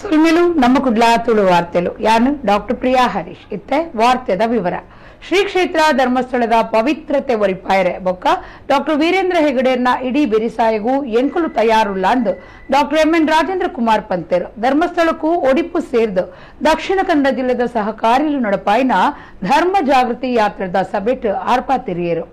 ತುಳ್ಮೆಲು ನಮ್ಮ ಕುಡ್ಲಾ ತುಳು ವಾರ್ತೆಲು ಯಾನು ಡಾಕ್ಟರ್ ಪ್ರಿಯಾ ಹರೀಶ್ ಇತ್ತೆ ವಾರ್ತೆದ ವಿವರ. ಶ್ರೀ ಕ್ಷೇತ್ರ ಧರ್ಮಸ್ಥಳದ ಪವಿತ್ರತೆ ಒರಿಪಾಯರೆ ಬೊಕ್ಕ ಡಾಕ್ಟರ್ ವೀರೇಂದ್ರ ಹೆಗಡೆಯನ್ನ ಇಡೀ ಬೆರಿಸಾಯಗೂ ಎಂಕುಲು ತಯಾರುಲ್ಲ ಅಂದು ಡಾಕ್ಟರ್ ಎಂ.ಎನ್. ರಾಜೇಂದ್ರ ಕುಮಾರ್ ಪಂತೇರು ಧರ್ಮಸ್ಥಳಕ್ಕೂ ಒಡಿಪು ಸೇರ್ದು ದಕ್ಷಿಣ ಕನ್ನಡ ಜಿಲ್ಲೆದ ಸಹಕಾರಿಲು ನಡಪಾಯಿನ ಧರ್ಮ ಜಾಗೃತಿ ಯಾತ್ರೆದ ಸಭೆಟ್ ಆರ್ಪಾತಿರಿಯರು.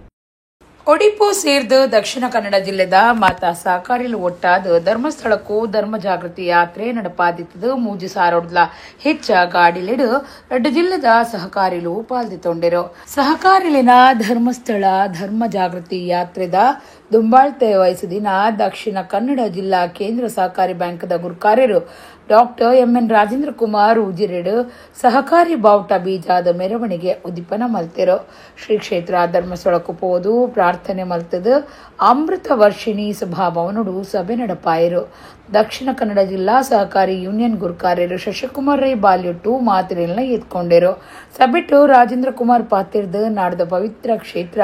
ಒಡಿಪು ಸೇರ್ದು ದಕ್ಷಿಣ ಕನ್ನಡ ಜಿಲ್ಲೆದ ಮಾತಾ ಸಹಕಾರಿಲು ಒಟ್ಟಾದ ಧರ್ಮಸ್ಥಳಕ್ಕೂ ಧರ್ಮ ಜಾಗೃತಿ ಯಾತ್ರೆ ನಡಪಾದಿತ್ತದು ಮೂಜಿ ಸಾರೋಡ್ಲ ಹೆಚ್ಚ ಗಾಡಿಲಿಡು ಎರಡು ಜಿಲ್ಲೆದ ಸಹಕಾರಿಲು ಪಾಲ್ದಿತ್ತೊಂಡಿರು. ಸಹಕಾರಿಲಿನ ಧರ್ಮಸ್ಥಳ ಧರ್ಮ ಜಾಗೃತಿ ಯಾತ್ರೆದ ದುಂಬಾಳ್ತೆ ವಯಸ್ಸಿನ ದಕ್ಷಿಣ ಕನ್ನಡ ಜಿಲ್ಲಾ ಕೇಂದ್ರ ಸಹಕಾರಿ ಬ್ಯಾಂಕ್ದ ಗುರುಕಾರ್ಯರು ಡಾಕ್ಟರ್ ಎಂ.ಎನ್. ರಾಜೇಂದ್ರ ಕುಮಾರ್ ಉಜಿರೆಡು ಸಹಕಾರಿ ಬಾವುಟ ಬೀಜಾದ ಮೆರವಣಿಗೆ ಉದ್ದೀಪನ ಮಲ್ತಿರು. ಶ್ರೀ ಕ್ಷೇತ್ರ ಧರ್ಮಸ್ಥಳಕ್ಕೂ ಪೋದು ಪ್ರಾರ್ಥನೆ ಮಲ್ತದು ಅಮೃತ ವರ್ಷಿಣಿ ಸಭಾಭವನಡು ಸಭೆ ನಡಪಾಯರು. ದಕ್ಷಿಣ ಕನ್ನಡ ಜಿಲ್ಲಾ ಸಹಕಾರಿ ಯೂನಿಯನ್ ಗುರುಕಾರ್ಯರು ಶಶಿಕುಮಾರ್ ರೈ ಬಾಲ್ಯಟ್ಟು ಮಾತಿರೆಲ್ನ ಎತ್ಕೊಂಡಿರು. ಸಭೆಟ್ಟು ರಾಜೇಂದ್ರ ಕುಮಾರ್ ಪಾತಿರ್ದು ನಾಡದ ಪವಿತ್ರ ಕ್ಷೇತ್ರ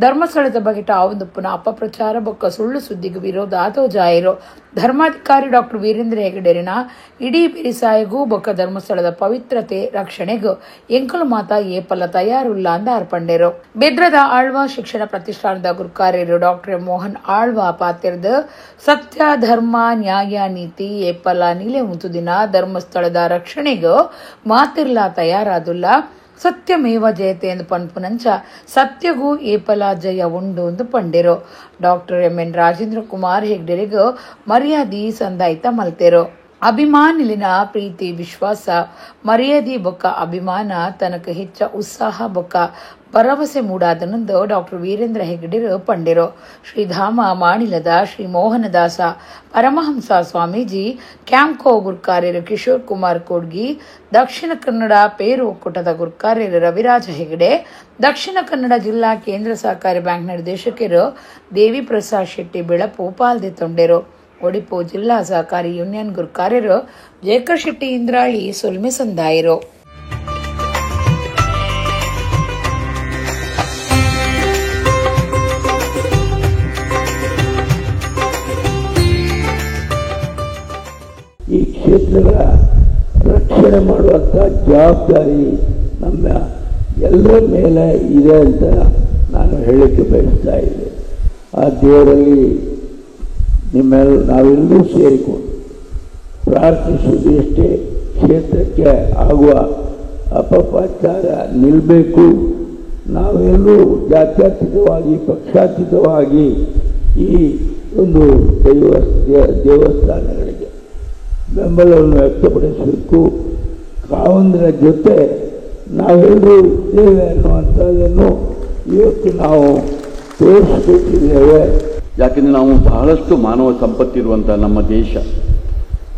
ಧರ್ಮಸ್ಥಳದ ಬಗೆಟ ಆವಂದುಪ್ಪನ ಅಪಪ್ರಚಾರ ಬೊಕ್ಕ ಸುಳ್ಳು ಸುದ್ದಿಗೆ ವಿರೋಧ ಆತೋಜಾಯಿರು. ಧರ್ಮಾಧಿಕಾರಿ ಡಾಕ್ಟರ್ ವೀರೇಂದ್ರ ಹೆಗಡೆರಿನ ಇಡೀ ಬೆರಿಸಾಯಿಗೂ ಬೊಕ್ಕ ಧರ್ಮಸ್ಥಳದ ಪವಿತ್ರತೆ ರಕ್ಷಣೆಗೂ ಎಂಕಲು ಮಾತ ಏಪಲ ತಯಾರುಲ್ಲ ಅಂದ ಅರ್ಪಂಡೇರು. ಬೆದ್ರದ ಆಳ್ವ ಶಿಕ್ಷಣ ಪ್ರತಿಷ್ಠಾನದ ಗುರುಕಾರ್ಯರು ಡಾಕ್ಟರ್ ಮೋಹನ್ ಆಳ್ವ ಪಾತಿರ್ದು ಸತ್ಯ ಧರ್ಮ ನ್ಯಾಯ ನೀತಿ ಏಪಲ ನಿಲೆ ಉಂತುದಿನ ಧರ್ಮಸ್ಥಳದ ರಕ್ಷಣೆಗೂ ಮಾತಿರ್ಲ ತಯಾರಾದುಲ್ಲ ಸತ್ಯಮೇವ ಜಯತೆ ಎಂದು ಪನ್ಪುನಂಚ ಸತ್ಯಗೂ ಏಪಲ ಜಯ ಉಂಡು ಎಂದು ಪಂಡಿರು. Doctor M N. ರಾಜೇಂದ್ರ ಕುಮಾರ್ ಹೆಗ್ಡೆರಿಗೂ ಮರ್ಯಾದಿ ಸಂದಾಯಿತ ಮಲ್ತೇರು. ಅಭಿಮಾನಿಲಿನ ಪ್ರೀತಿ ವಿಶ್ವಾಸ ಮರ್ಯಾದಿ ಬೊಕ್ಕ ಅಭಿಮಾನ ತನಕ ಹೆಚ್ಚ ಉತ್ಸಾಹ ಬೊಕ್ಕ ಭರವಸೆ ಮೂಡಾದನಂದು ಡಾಕ್ಟರ್ ವೀರೇಂದ್ರ ಹೆಗಡೆರು ಪಂಡಿರು. ಶ್ರೀಧಾಮ ಮಾಣಿಲದ ಶ್ರೀ ಮೋಹನದಾಸ ಪರಮಹಂಸ ಸ್ವಾಮೀಜಿ ಕ್ಯಾಂಕೋ ಗುರುಕಾರ್ಯರು ಕಿಶೋರ್ ಕುಮಾರ್ ಕೋಡ್ಗಿ, ದಕ್ಷಿಣ ಕನ್ನಡ ಪೇರು ಒಕ್ಕೂಟದ ಗುರುಕಾರ್ಯರು ರವಿರಾಜ ಹೆಗಡೆ, ದಕ್ಷಿಣ ಕನ್ನಡ ಜಿಲ್ಲಾ ಕೇಂದ್ರ ಸಹಕಾರಿ ಬ್ಯಾಂಕ್ ನಿರ್ದೇಶಕರು ದೇವಿ ಪ್ರಸಾದ್ ಶೆಟ್ಟಿ ಬೆಳಪು ಪಾಲ್ದಿತ್ತೊಂಡೆರು. ಒಡಿಪು ಜಿಲ್ಲಾ ಸಹಕಾರಿ ಯೂನಿಯನ್ ಗುರುಕಾರ್ಯರು ಜೇಕರ್ ಶೆಟ್ಟಿ ಇಂದ್ರಾಳಿ ಸೊಲ್ಮೆ ಸಂದಾಯರು. ಈ ಕ್ಷೇತ್ರಗಳ ರಕ್ಷಣೆ ಮಾಡುವಂಥ ಜವಾಬ್ದಾರಿ ನಮ್ಮ ಎಲ್ಲರ ಮೇಲೆ ಇದೆ ಅಂತ ನಾನು ಹೇಳಲಿಕ್ಕೆ ಬಯಸ್ತಾ ಇದ್ದೆ. ಆ ದೇವರಲ್ಲಿ ನಾವೆಲ್ಲರೂ ಸೇರಿಕೊಂಡು ಪ್ರಾರ್ಥಿಸುವುದು ಎಷ್ಟೇ ಕ್ಷೇತ್ರಕ್ಕೆ ಆಗುವ ಅಪಪ್ರಚಾರ ನಿಲ್ಲಬೇಕು. ನಾವೆಲ್ಲರೂ ಜಾತ್ಯತೀತವಾಗಿ ಪಕ್ಷಾತೀತವಾಗಿ ಈ ಒಂದು ದೇವಸ್ಥಾನಗಳಿಗೆ ಬೆಂಬಲವನ್ನು ವ್ಯಕ್ತಪಡಿಸಬೇಕು. ಕಾವಂದರ ಜೊತೆ ನಾವೆಲ್ಲರೂ ಇದ್ದೇವೆ ಅನ್ನುವಂಥದ್ದನ್ನು ಇವತ್ತು ನಾವು ತೋರಿಸ್ಕೊಟ್ಟಿದ್ದೇವೆ. ಯಾಕೆಂದರೆ ನಾವು ಬಹಳಷ್ಟು ಮಾನವ ಸಂಪತ್ತಿರುವಂಥ ನಮ್ಮ ದೇಶ,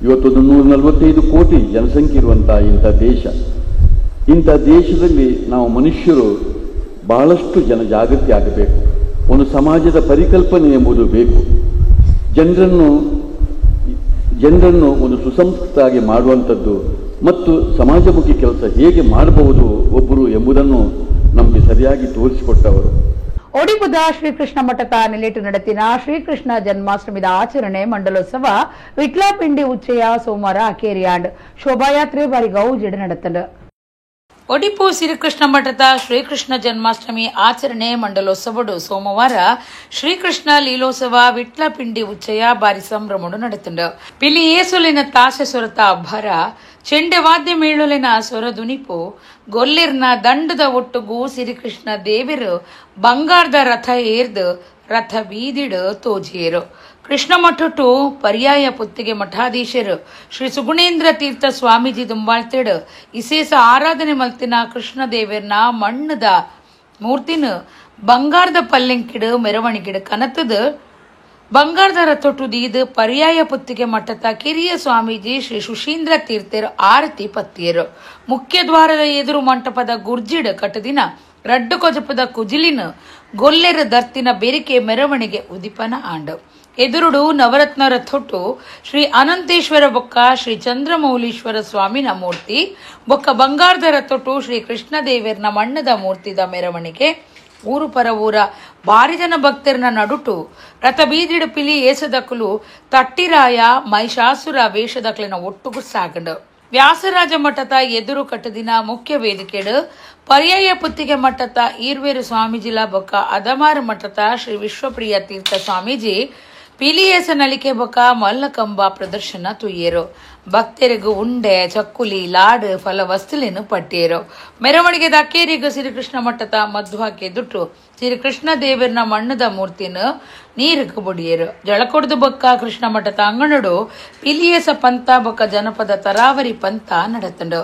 ಇವತ್ತು 145 ಕೋಟಿ ಜನಸಂಖ್ಯೆ ಇರುವಂಥ ಇಂಥ ದೇಶದಲ್ಲಿ ನಾವು ಮನುಷ್ಯರು ಬಹಳಷ್ಟು ಜಾಗೃತಿ ಆಗಬೇಕು. ಒಂದು ಸಮಾಜದ ಪರಿಕಲ್ಪನೆ ಎಂಬುದು ಬೇಕು. ಜನರನ್ನು ಒಂದು ಸುಸಂಸ್ಕೃತವಾಗಿ ಮಾಡುವಂಥದ್ದು ಮತ್ತು ಸಮಾಜಮುಖಿ ಕೆಲಸ ಹೇಗೆ ಮಾಡಬಹುದು ಒಬ್ಬರು ಎಂಬುದನ್ನು ನಮಗೆ ಸರಿಯಾಗಿ ತೋರಿಸಿಕೊಟ್ಟವರು. ಒಡಿಪುದ ಶ್ರೀಕೃಷ್ಣ ಮಠದ ನೆಲೆಟು ನಡೆತಿನ ಶ್ರೀಕೃಷ್ಣ ಜನ್ಮಾಷ್ಟಮಿದ ಆಚರಣೆ ಮಂಡಲೋತ್ಸವ ವಿಟ್ಲಪಿಂಡಿ ಉಚ್ಚೆಯ ಸೋಮವಾರ ಅಕೇರಿಯಾಂಡ್ ಶೋಭಾಯಾತ್ರೆ ಬಾರಿ ಗೌಜಿಡ ನಡೆತಂಡು. ಒಡಿಪು ಶ್ರೀಕೃಷ್ಣ ಮಠದ ಶ್ರೀಕೃಷ್ಣ ಜನ್ಮಾಷ್ಟಮಿ ಆಚರಣೆ ಮಂಡಲೋತ್ಸವಡು ಸೋಮವಾರ ಶ್ರೀಕೃಷ್ಣ ಲೀಲೋತ್ಸವ ವಿಟ್ಲಪಿಂಡಿ ಉಚ್ಚೆಯ ಬಾರಿ ಸಂಭ್ರಮಡು ನಡೆತಂಡು. ಪಿಲಿ ಏಸುಲಿನ ತಾಸೆ ಸೊರತ ಅಬ್ಬರ ಚೆಂಡೆ ವಾದ್ಯ ಮೇಳುಲಿನ ಸ್ವರದುನಿಪು ಗೊಲ್ಲಿರ್ನ ದಂಡದ ಒಟ್ಟುಗೂ ಶ್ರೀಕೃಷ್ಣ ದೇವರು ಬಂಗಾರದ ರಥ ಏರ್ದು ರಥ ಬೀದಿಡು ತೋಜಿಯರು. ಕೃಷ್ಣ ಮಠಟು ಪರ್ಯಾಯ ಪುತ್ತಿಗೆ ಮಠಾಧೀಶರು ಶ್ರೀ ಸುಗುಣೇಂದ್ರ ತೀರ್ಥ ಸ್ವಾಮೀಜಿ ದುಂಬಾಳ್ತೇಡು ವಿಶೇಷ ಆರಾಧನೆ ಮಲ್ತಿನ ಕೃಷ್ಣ ದೇವರ್ನ ಮಣ್ಣದ ಮೂರ್ತಿನ ಬಂಗಾರದ ಪಲ್ಲೆಂಕಿಡು ಮೆರವಣಿಗಿಡು ಕನತದು ಬಂಗಾರದ ರಥೊಟ್ಟು ದೀದು ಪರ್ಯಾಯ ಪುತ್ತಿಗೆ ಮಠದ ಕಿರಿಯ ಸ್ವಾಮೀಜಿ ಶ್ರೀ ಸುಶೀಂದ್ರ ತೀರ್ಥರು ಆರತಿ ಪತ್ತಿಯರು. ಮುಖ್ಯ ದ್ವಾರದ ಎದುರು ಮಂಟಪದ ಗುರ್ಜಿಡ್ ಕಟ್ಟದಿನ ರಡ್ಡು ಕೊಜಪದ ಕುಜಿಲಿನ ಗೊಲ್ಲೆರ ದರ್ತಿನ ಬೆರಿಕೆ ಮೆರವಣಿಗೆ ಉದಿಪನ ಆಂಡು. ಎದುರುಡು ನವರತ್ನ ರಥೊಟ್ಟು ಶ್ರೀ ಅನಂತೇಶ್ವರ ಬೊಕ್ಕ ಶ್ರೀ ಚಂದ್ರಮೌಲೀಶ್ವರ ಸ್ವಾಮಿನ ಮೂರ್ತಿ ಬೊಕ್ಕ ಬಂಗಾರದ ರಥೊಟ್ಟು ಶ್ರೀ ಕೃಷ್ಣ ದೇವರ್ನ ಮಣ್ಣದ ಮೂರ್ತಿದ ಮೆರವಣಿಗೆ ಊರು ಪರ ಊರ ಭಾರಿ ಜನ ಭಕ್ತರನ್ನ ನಡುಟು ರಥ ಬೀದಿಡು ಪಿಲಿ ಏಸದಕ್ಕಲು ತಟ್ಟಿರಾಯ ಮಹಿಷಾಸುರ ವೇಷದಕ್ಲಿನ ಒಟ್ಟುಗು ಸಾಗಂಡು ವ್ಯಾಸರಾಜ ಮಠದ ಎದುರು ಕಟ್ಟದಿನ ಮುಖ್ಯ ವೇದಿಕೆಡು ಪರ್ಯಾಯ ಪುತ್ತಿಗೆ ಮಠದ ಈರ್ವೇರು ಸ್ವಾಮೀಜಿಲ ಬೊಕ್ಕ ಅದಮಾರು ಮಠದ ಶ್ರೀ ವಿಶ್ವಪ್ರಿಯ ತೀರ್ಥ ಸ್ವಾಮೀಜಿ ಪಿಲಿಯೇಸ ನಲಿಕೆ ಬೊಕ್ಕ ಮಲ್ಲಕಂಬ ಪ್ರದರ್ಶನ ತುಯ್ಯರು ಭಕ್ತರಿಗೂ ಉಂಡೆ ಚಕ್ಕುಲಿ ಲಾಡು ಫಲ ವಸ್ತುಲೇನು ಪಟ್ಟಿಯರು ಮೆರವಣಿಗೆ ದಕ್ಕೇರಿಗೂ ಶ್ರೀಕೃಷ್ಣ ಮಠದ ಮಧ್ವಾಕ್ಕೆ ದುಟ್ಟು ಶ್ರೀಕೃಷ್ಣ ದೇವರನ ಮಣ್ಣದ ಮೂರ್ತಿನ ನೀರಿಗೆ ಬುಡಿಯರು ಜಳಕೊಡ್ದು ಬೊಕ್ಕ ಕೃಷ್ಣ ಮಠದ ಅಂಗನಡು ಪಿಲಿಯೇಸ ಪಂಥ ಬೊಕ್ಕ ಜನಪದ ತರಾವರಿ ಪಂಥ ನಡತಂಡು.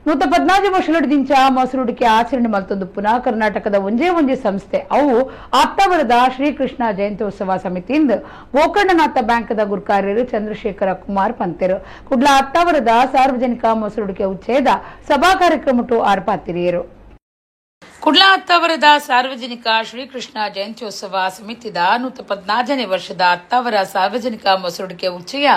ನೂತ 14 ವರ್ಷಲುಡಿದಿಂಚ ಮೊಸರುಡಿಕೆ ಆಚರಣೆ ಮಲ್ತೊಂದು ಪುನಃ ಕರ್ನಾಟಕದ ಒಂಜೇ ಸಂಸ್ಥೆ ಅವು ಅತ್ತಾವರದ ಶ್ರೀಕೃಷ್ಣ ಜಯಂತ್ಯೋತ್ಸವ ಸಮಿತಿಯಿಂದ ಗೋಕರ್ಣನಾಥ ಬ್ಯಾಂಕ್ದ ಗುರುಕಾರ್ಯರು ಚಂದ್ರಶೇಖರ ಕುಮಾರ್ ಪಂತೆರು ಕುಡ್ಲ ಅತ್ತಾವರದ ಸಾರ್ವಜನಿಕ ಮೊಸರುಡಿಕೆ ಉಚ್ಛೇದ ಸಭಾ ಕಾರ್ಯಕ್ರಮಟು ಆರ್ಪಾತಿರಿಯರು ಕುಡ್ಲ ಅತ್ತಾವರದ ಸಾರ್ವಜನಿಕ ಶ್ರೀಕೃಷ್ಣ ಜಯಂತ್ಯೋತ್ಸವ ಸಮಿತಿದ 114ನೇ ವರ್ಷದ ಅತ್ತಾವರ ಸಾರ್ವಜನಿಕ ಮೊಸರುಡಿಕೆ ಉಚ್ಚಯ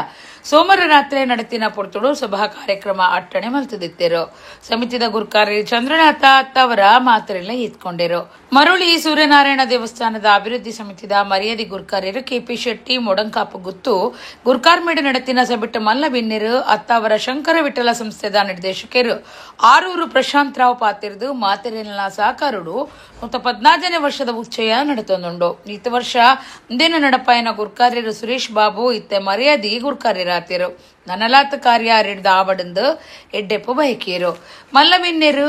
ಸೋಮವಾರ ರಾತ್ರಿ ನಡೆತಿನ ಪೊರ್ತುಡು ಸಭಾ ಕಾರ್ಯಕ್ರಮ ಅಟ್ಟಣೆ ಮಲ್ತದಿತ್ತೇರು ಸಮಿತಿದ ಗುರುಕಾರ್ಯ ಚಂದ್ರನಾಥ ಅತ್ತಾವರ ಮಾತ್ರೆಲ್ಲ ಎತ್ಕೊಂಡೇರು ಮರುಳಿ ಸೂರ್ಯನಾರಾಯಣ ದೇವಸ್ಥಾನದ ಅಭಿವೃದ್ಧಿ ಸಮಿತಿದ ಮರ್ಯಾದಿ ಗುರುಕಾರ್ಯರು ಕೆಪಿ ಶೆಟ್ಟಿ ಮೊಡಂಕಾಪು ಗುತ್ತು ಗುರುಕಾರ್ಮೇಡ ನಡೆತಿನ ಸಬಿಟ್ಟ ಮಲ್ಲ ಬಿನ್ನೆರು ಅತ್ತಾವರ ಶಂಕರ ವಿಠಲ ಸಂಸ್ಥೆದ ನಿರ್ದೇಶಕರು ಆರೂರು ಪ್ರಶಾಂತ್ ರಾವ್ ಪಾತಿರ್ದು ಮಾತೆರೆಲ್ಲ ಸಾಕಾರುಡು 114ನೇ ವರ್ಷದ ಉಚ್ಚಯ ನಡೆತೊಂದುಂಡು ಈತ ವರ್ಷ ಮುಂದಿನ ನಡಪಾಯನ ಗುರುಕಾರ್ಯರು ಸುರೇಶ್ ಬಾಬು ಇತ್ತೆ ಮರ್ಯಾದಿ ಗುರುಕಾರ್ಯರಾತಿರು ನನಲಾತ ಕಾರ್ಯ ಹಿಡಿದ ಆವಡಂದು ಎಡ್ಡೆಪ್ಪು ಬಯಕಿಯರು ಮಲ್ಲಬಿನ್ನೆರು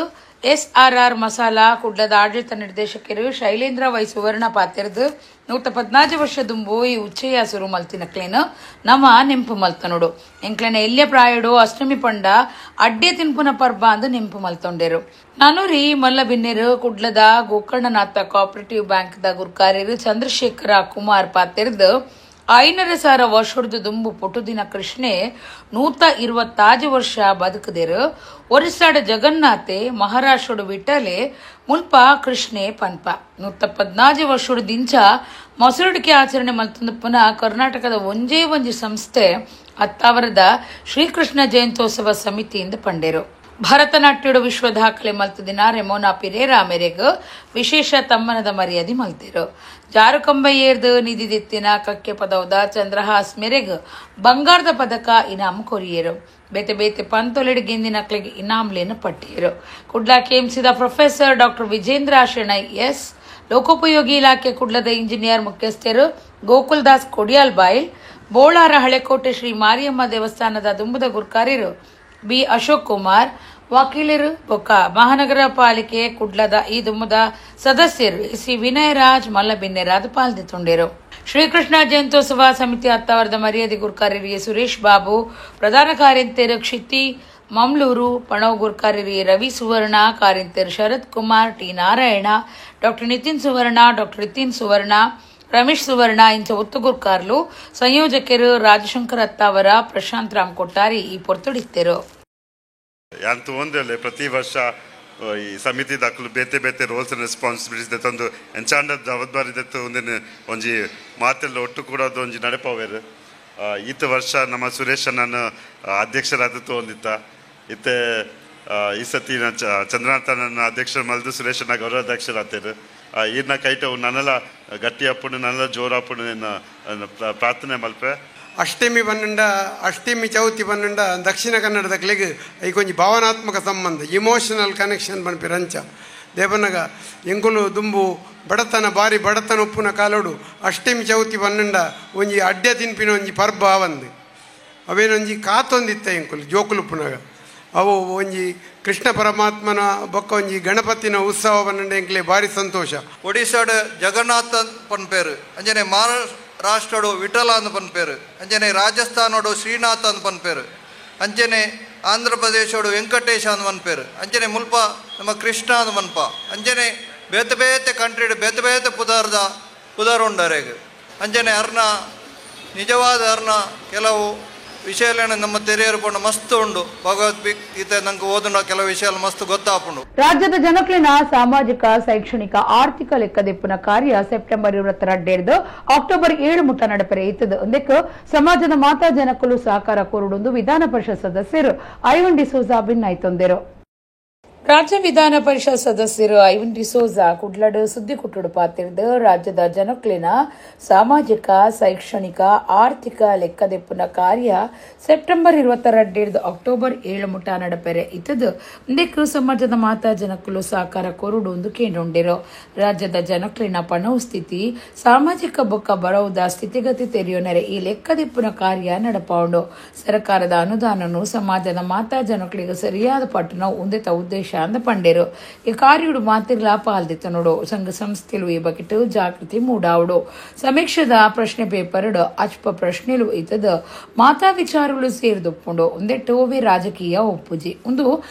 SRR ಮಸಾಲಾ ಕುಡ್ಲದ ಆಡಳಿತ ನಿರ್ದೇಶಕರು ಶೈಲೇಂದ್ರ ವೈ ಸುವರ್ಣ ಪಾತಿರ್ದು 114 ವರ್ಷ ದುಂಬು ಈ ಉಚ್ಚಯ ಸುರು ಮಲ್ತಿನಕ್ಲೇನು ನಮ್ಮ ನೆಂಪು ಮಲ್ತನೋಡು ಎಂಕ್ಲೆನ ಎಲ್ಯ ಪ್ರಾಯಡು ಅಷ್ಟಮಿ ಪಂಡ ಅಡ್ಡೆ ತಿನ್ಪುನ ಪರ್ಬ ಅಂದು ನೆಂಪು ಮಲ್ತೊಂಡೇರು ನಾನೂರಿ ಮಲ್ಲ ಬಿನ್ನೆರು ಕುಡ್ಲದ ಗೋಕರ್ಣನಾಥ ಕೋಆಪರೇಟಿವ್ ಬ್ಯಾಂಕ್ ದ ಗುರುಕಾರ್ಯರು ಚಂದ್ರಶೇಖರ ಕುಮಾರ್ ಪಾತಿರ್ದು 500 ವರ್ಷದ ದುಂಬು ಪೊಟುದಿನ ಕೃಷ್ಣೆ 126 ವರ್ಷ ಬದುಕದೇರು ಒರಿಸ್ಸಾಡ ಜಗನ್ನಾಥೆ ಮಹಾರಾಷ್ಟ್ರಡು ವಿಠಲೆ ಮುಲ್ಪ ಕೃಷ್ಣೆ ಪನ್ಪ 114 ವರ್ಷದ ದಿಂಚ ಮೊಸರುಡಿಕೆ ಆಚರಣೆ ಮಲ್ತೊಂದು ಪುನಃ ಕರ್ನಾಟಕದ ಒಂಜೇ ಸಂಸ್ಥೆ ಅತ್ತಾವರದ ಶ್ರೀಕೃಷ್ಣ ಜಯಂತ್ಯೋತ್ಸವ ಸಮಿತಿಯಿಂದ ಪಂಡೇರು ಭರತನಾಟ್ಯಡು ವಿಶ್ವ ದಾಖಲೆ ಮಲ್ತದಿನ ರೆಮೋನಾ ಪಿರೇರಾ ಮೇರೆಗ್ ವಿಶೇಷ ತಮ್ಮನದ ಮರ್ಯಾದೆ ಮಲ್ತಿರು ಜಾರುಕಂಬಯ್ಯರ್ದು ನಿಧಿದಿತ್ತಿನ ಕಕ್ಕೆ ಪದವದ ಚಂದ್ರಹಾಸ್ ಮೇರೆಗ್ ಬಂಗಾರದ ಪದಕ ಇನಾಮ್ ಕೊರಿಯರು ಬೇತೆ ಬೇತೆ ಪಂತೊಲೆಡ್ ಗೆಂದಿನಕ್ಲೆಗೆ ಇನಾಮ್ಲೇನು ಪಟ್ಟಿಯರು ಕುಡ್ಲ ಕೆಎಂಸಿದ professor doctor Vijendra Shenoy S ಲೋಕೋಪಯೋಗಿ ಇಲಾಖೆ ಕುಡ್ಲದ ಇಂಜಿನಿಯರ್ ಮುಖ್ಯಸ್ಥರು ಗೋಕುಲ್ದಾಸ್ ಕೊಡಿಯಾಲ್ ಬಾಯ್ಲ್ ಬೋಳಾರ ಹಳೆಕೋಟೆ ಶ್ರೀ ಮಾರಿಯಮ್ಮ ದೇವಸ್ಥಾನದ ದುಂಬದ ಗುರುಕಾರ್ಯರು ಬಿ ಅಶೋಕ್ ಕುಮಾರ್ ವಕೀಲರು ಬೊಕ್ಕ ಮಹಾನಗರ ಪಾಲಿಕೆ ಕುಡ್ಲದ ಈ ದುಮ್ಮದ ಸದಸ್ಯರು ಸಿ ವಿನಯರಾಜ್ ಮಲ್ಲಬಿನ್ನೆರಾದ ಪಾಲ್ದಿತ್ತುಂಡೇರು ಶ್ರೀಕೃಷ್ಣ ಜಯಂತ್ಯೋತ್ಸವ ಸಮಿತಿ ಅತ್ತಾವರದ ಮರ್ಯಾದೆ ಗುರುಕಾರ್ಯರಿಗೆ ಸುರೇಶ್ ಬಾಬು ಪ್ರಧಾನ ಕಾರ್ಯಂತರು ಕ್ಷಿತಿ ಮಮ್ಲೂರು ಪಣವ್ ಗುರುಕಾರ್ಯರಿಗೆ ರವಿ ಸುವರ್ಣ ಕಾರ್ಯಂತರು Sharath Kumar T Narayana doctor Nitin Suvarna doctor Nitin ಸುವರ್ಣ ರಮೇಶ್ ಸುವರ್ಣ ಇಂಚ ಒತ್ತುಗುರ್ಕಾರ್ಲು ಸಂಯೋಜಕರು ರಾಜಶಂಕರ್ ಅತ್ತಾವರ ಪ್ರಶಾಂತ್ ರಾಮ್ ಕೊಟ್ಟಾರಿ ಈ ಪೊರ್ತುಡಿತ್ತರು. ಯಾಂತು ಒಂದೇ ಪ್ರತಿ ವರ್ಷ ಈ ಸಮಿತಿ ದಾಖಲು ಬೇತೆ ಬೇತೆ ರೋಲ್ಸ್ ಅಂಡ್ ರೆಸ್ಪಾನ್ಸಿಬಿಲಿಟೀಸ್ ದೆತ್ತೊಂದು ಎಂಚಾಂಡ ಜವಾಬ್ದಾರಿ ದೆತ್ತು ಒಂದಿನ ಒಂಜಿ ಮಾತೆಲ್ಲ ಒಟ್ಟು ಕೂಡ ಒಂಜಿ ನಡೆಪವೇರು. ಈತ ವರ್ಷ ನಮ್ಮ ಸುರೇಶ್ ಅಣ್ಣನ ಅಧ್ಯಕ್ಷರಾದತ್ತು ಒಂದಿತ್ತ ಇತ್ತೆ ಈ ಸತಿ ಚಂದ್ರನಾಥನ ಅಧ್ಯಕ್ಷರು ಮಲ್ದು ಸುರೇಶ್ ಅಣ್ಣ ಗೌರವಾಧ್ಯಕ್ಷರಾಗ್ತೇರು. ಈರ್ನ ಕೈಟವು ನನ್ನೆಲ್ಲ ಗಟ್ಟಿ ಅಪ್ಪುಡು ನನ್ನೆಲ್ಲ ಜೋರು ಅಪ್ಪುಡು ಪ್ರಾರ್ಥನೆ ಮಲ್ಪೆ. ಅಷ್ಟಮಿ ಬನ್ನಂಡ ಅಷ್ಟಮಿ ಚೌತಿ ಬನ್ನಂಡ ದಕ್ಷಿಣ ಕನ್ನಡದ ಕ್ಲೆಗ್ ಈ ಕೊಂಚ ಭಾವನಾತ್ಮಕ ಸಂಬಂಧ ಇಮೋಷನಲ್ ಕನೆಕ್ಷನ್ ಬನ್ಪಿ ರಂಚ ದೇವನಗ ಎಂಕುಲು ದುಂಬು ಬಡತನ ಬಾರಿ ಬಡತನ ಉಪ್ಪುನ ಕಾಲೋಡು ಅಷ್ಟಮಿ ಚೌತಿ ಬನ್ನಂಡ ಒಂಜಿ ಅಡ್ಡೆ ತಿನ್ಪಿನ ಒಂಜಿ ಪರ್ಬ ಅವಂದು ಅವೇನೊಂಜಿ ಕಾತೊಂದಿತ್ತ ಎಂಕುಲು ಜೋಕುಲು ಉಪ್ಪುನಾಗ ಅವು ಒಂಜಿ ಕೃಷ್ಣ ಪರಮಾತ್ಮನ ಬೊಕ್ಕ ಒಂಜಿ ಗಣಪತಿನ ಉತ್ಸವ ಬನ್ನಂಡ ಎಂಕ್ಲೆ ಭಾರಿ ಸಂತೋಷ. ಒಡಿಶಾಡ್ ಜಗನ್ನಾಥ ಪನ್ಪೇರು ಅಂಜನೆ ಮಹಾರಾಷ್ಟ್ರಡು ವಿಠಲ ಅಂದ್ ಪನ್ಪೇರು ಅಂಜನೆ ರಾಜಸ್ಥಾನೋಡು ಶ್ರೀನಾಥ್ ಅಂದ್ ಪನ್ಪೇರು ಅಂಜನೆ ಆಂಧ್ರ ಪ್ರದೇಶೋಡು ವೆಂಕಟೇಶ ಅಂದ್ ಪನ್ಪೇರು ಅಂಜನೆ ಮುಲ್ಪ ನಮ್ಮ ಕೃಷ್ಣ ಅಂದ್ ಪನ್ಪ ಅಂಜನೆ ಬೇತೆ ಬೇತೆ ಕಂಟ್ರಿಡ್ ಬೇತೆ ಬೇತೆ ಪುದಾರ ಉಂಡಾರೆಗ್ ಅಂಜನೆ ಅರ್ನ ನಿಜವಾದ ಅರ್ನ ಕೆಲವು ವಿಷಯಗಳನ್ನು ನಮ್ಮ ತೆರೆಯರು ಪಂಡು ಮಸ್ತ್ ಉಂಡು ಭಗವದ್ಗೀತೆ ನಂಗೆ ಓದೋಣ ಕೆಲವು ವಿಷಯ ಮಸ್ತ್ ಗೊತ್ತಾಪುಂಡು. ರಾಜ್ಯದ ಜನಕ್ಲಿನ ಸಾಮಾಜಿಕ ಶೈಕ್ಷಣಿಕ ಆರ್ಥಿಕ ಲೆಕ್ಕದಿಪ್ಪುನ ಕಾರ್ಯ ಸೆಪ್ಟೆಂಬರ್ 22 ಅಕ್ಟೋಬರ್ 7 ಮುಟ್ಟ ನಡಪರೆ ಇತ್ತದು ಒಂದಕ್ಕೆ ಸಮಾಜದ ಮಾತಾ ಜನಕ್ಕಲು ಸಹಕಾರ ಕೋರುಡೊಂದು ವಿಧಾನ ಪರಿಷತ್ ಸದಸ್ಯರು ಐವನ್ ಡಿಸೋಜಾ ಭಿನ್ನಾಯ್ತೊಂದರು. ರಾಜ್ಯ ವಿಧಾನ ಪರಿಷತ್ ಸದಸ್ಯರು ಐವನ್ ಡಿಸೋಜಾ ಕುಡ್ಲಡ್ ಸುದ್ದಿ ಕುಟ್ಟುಡು ಪಾತಿರ್ದು ರಾಜ್ಯದ ಜನಕ್ಲಿನ ಸಾಮಾಜಿಕ ಶೈಕ್ಷಣಿಕ ಆರ್ಥಿಕ ಲೆಕ್ಕದಿಪ್ಪುನ ಕಾರ್ಯ ಸೆಪ್ಟೆಂಬರ್ 22 ಅಕ್ಟೋಬರ್ 7 ಮುಟ್ಟ ನಡಪೆರೆ ಇತ್ತದು ಇಂದಕ್ಕೆ ಸಮಾಜದ ಮಾತಾ ಜನಕ್ಕಲು ಸಹಕಾರ ಕೋರುಡು ಒಂದು ಕೇಂದ್ರೊಂಡಿರು. ರಾಜ್ಯದ ಜನಕ್ಲಿನ ಪಣವು ಸ್ಥಿತಿ ಸಾಮಾಜಿಕ ಬೊಕ್ಕ ಬರವುದ ಸ್ಥಿತಿಗತಿ ತೆರೆಯೋನರೆ ಈ ಲೆಕ್ಕದಿಪ್ಪುನ ಕಾರ್ಯ ನಡಪಾಂಡು ಸರ್ಕಾರದ ಅನುದಾನನು ಸಮಾಜದ ಮಾತಾ ಜನಕ್ಲಿಗೆ ಸರಿಯಾದ ಪಟ್ಟಣ ಉಂದೆತ ಉದ್ದೇಶ ಅಂದ ಪಂಡೇರು. ಈ ಕಾರ್ಯುಡು ಮಾತಿರ್ಲ ಪಾಲ್ದಿತ್ತ ನೋಡು ಸಂಘ ಸಂಸ್ಥೆಲು ಈ ಬಕೆಟ್ ಜಾಗೃತಿ ಮೂಡಾವುಡು ಸಮೀಕ್ಷದ ಪ್ರಶ್ನೆ ಪೇಪರ್ ಅಚ್ಪ ಪ್ರಶ್ನೆಲು ಇತದ ಮಾತಾ ವಿಚಾರಗಳು ಸೇರಿದುಪ್ಪುಂಡು ಒಂದೆಟ್ಟು ಓವಿ ರಾಜಕೀಯ ಒಪ್ಪುಜಿ ಒಂದು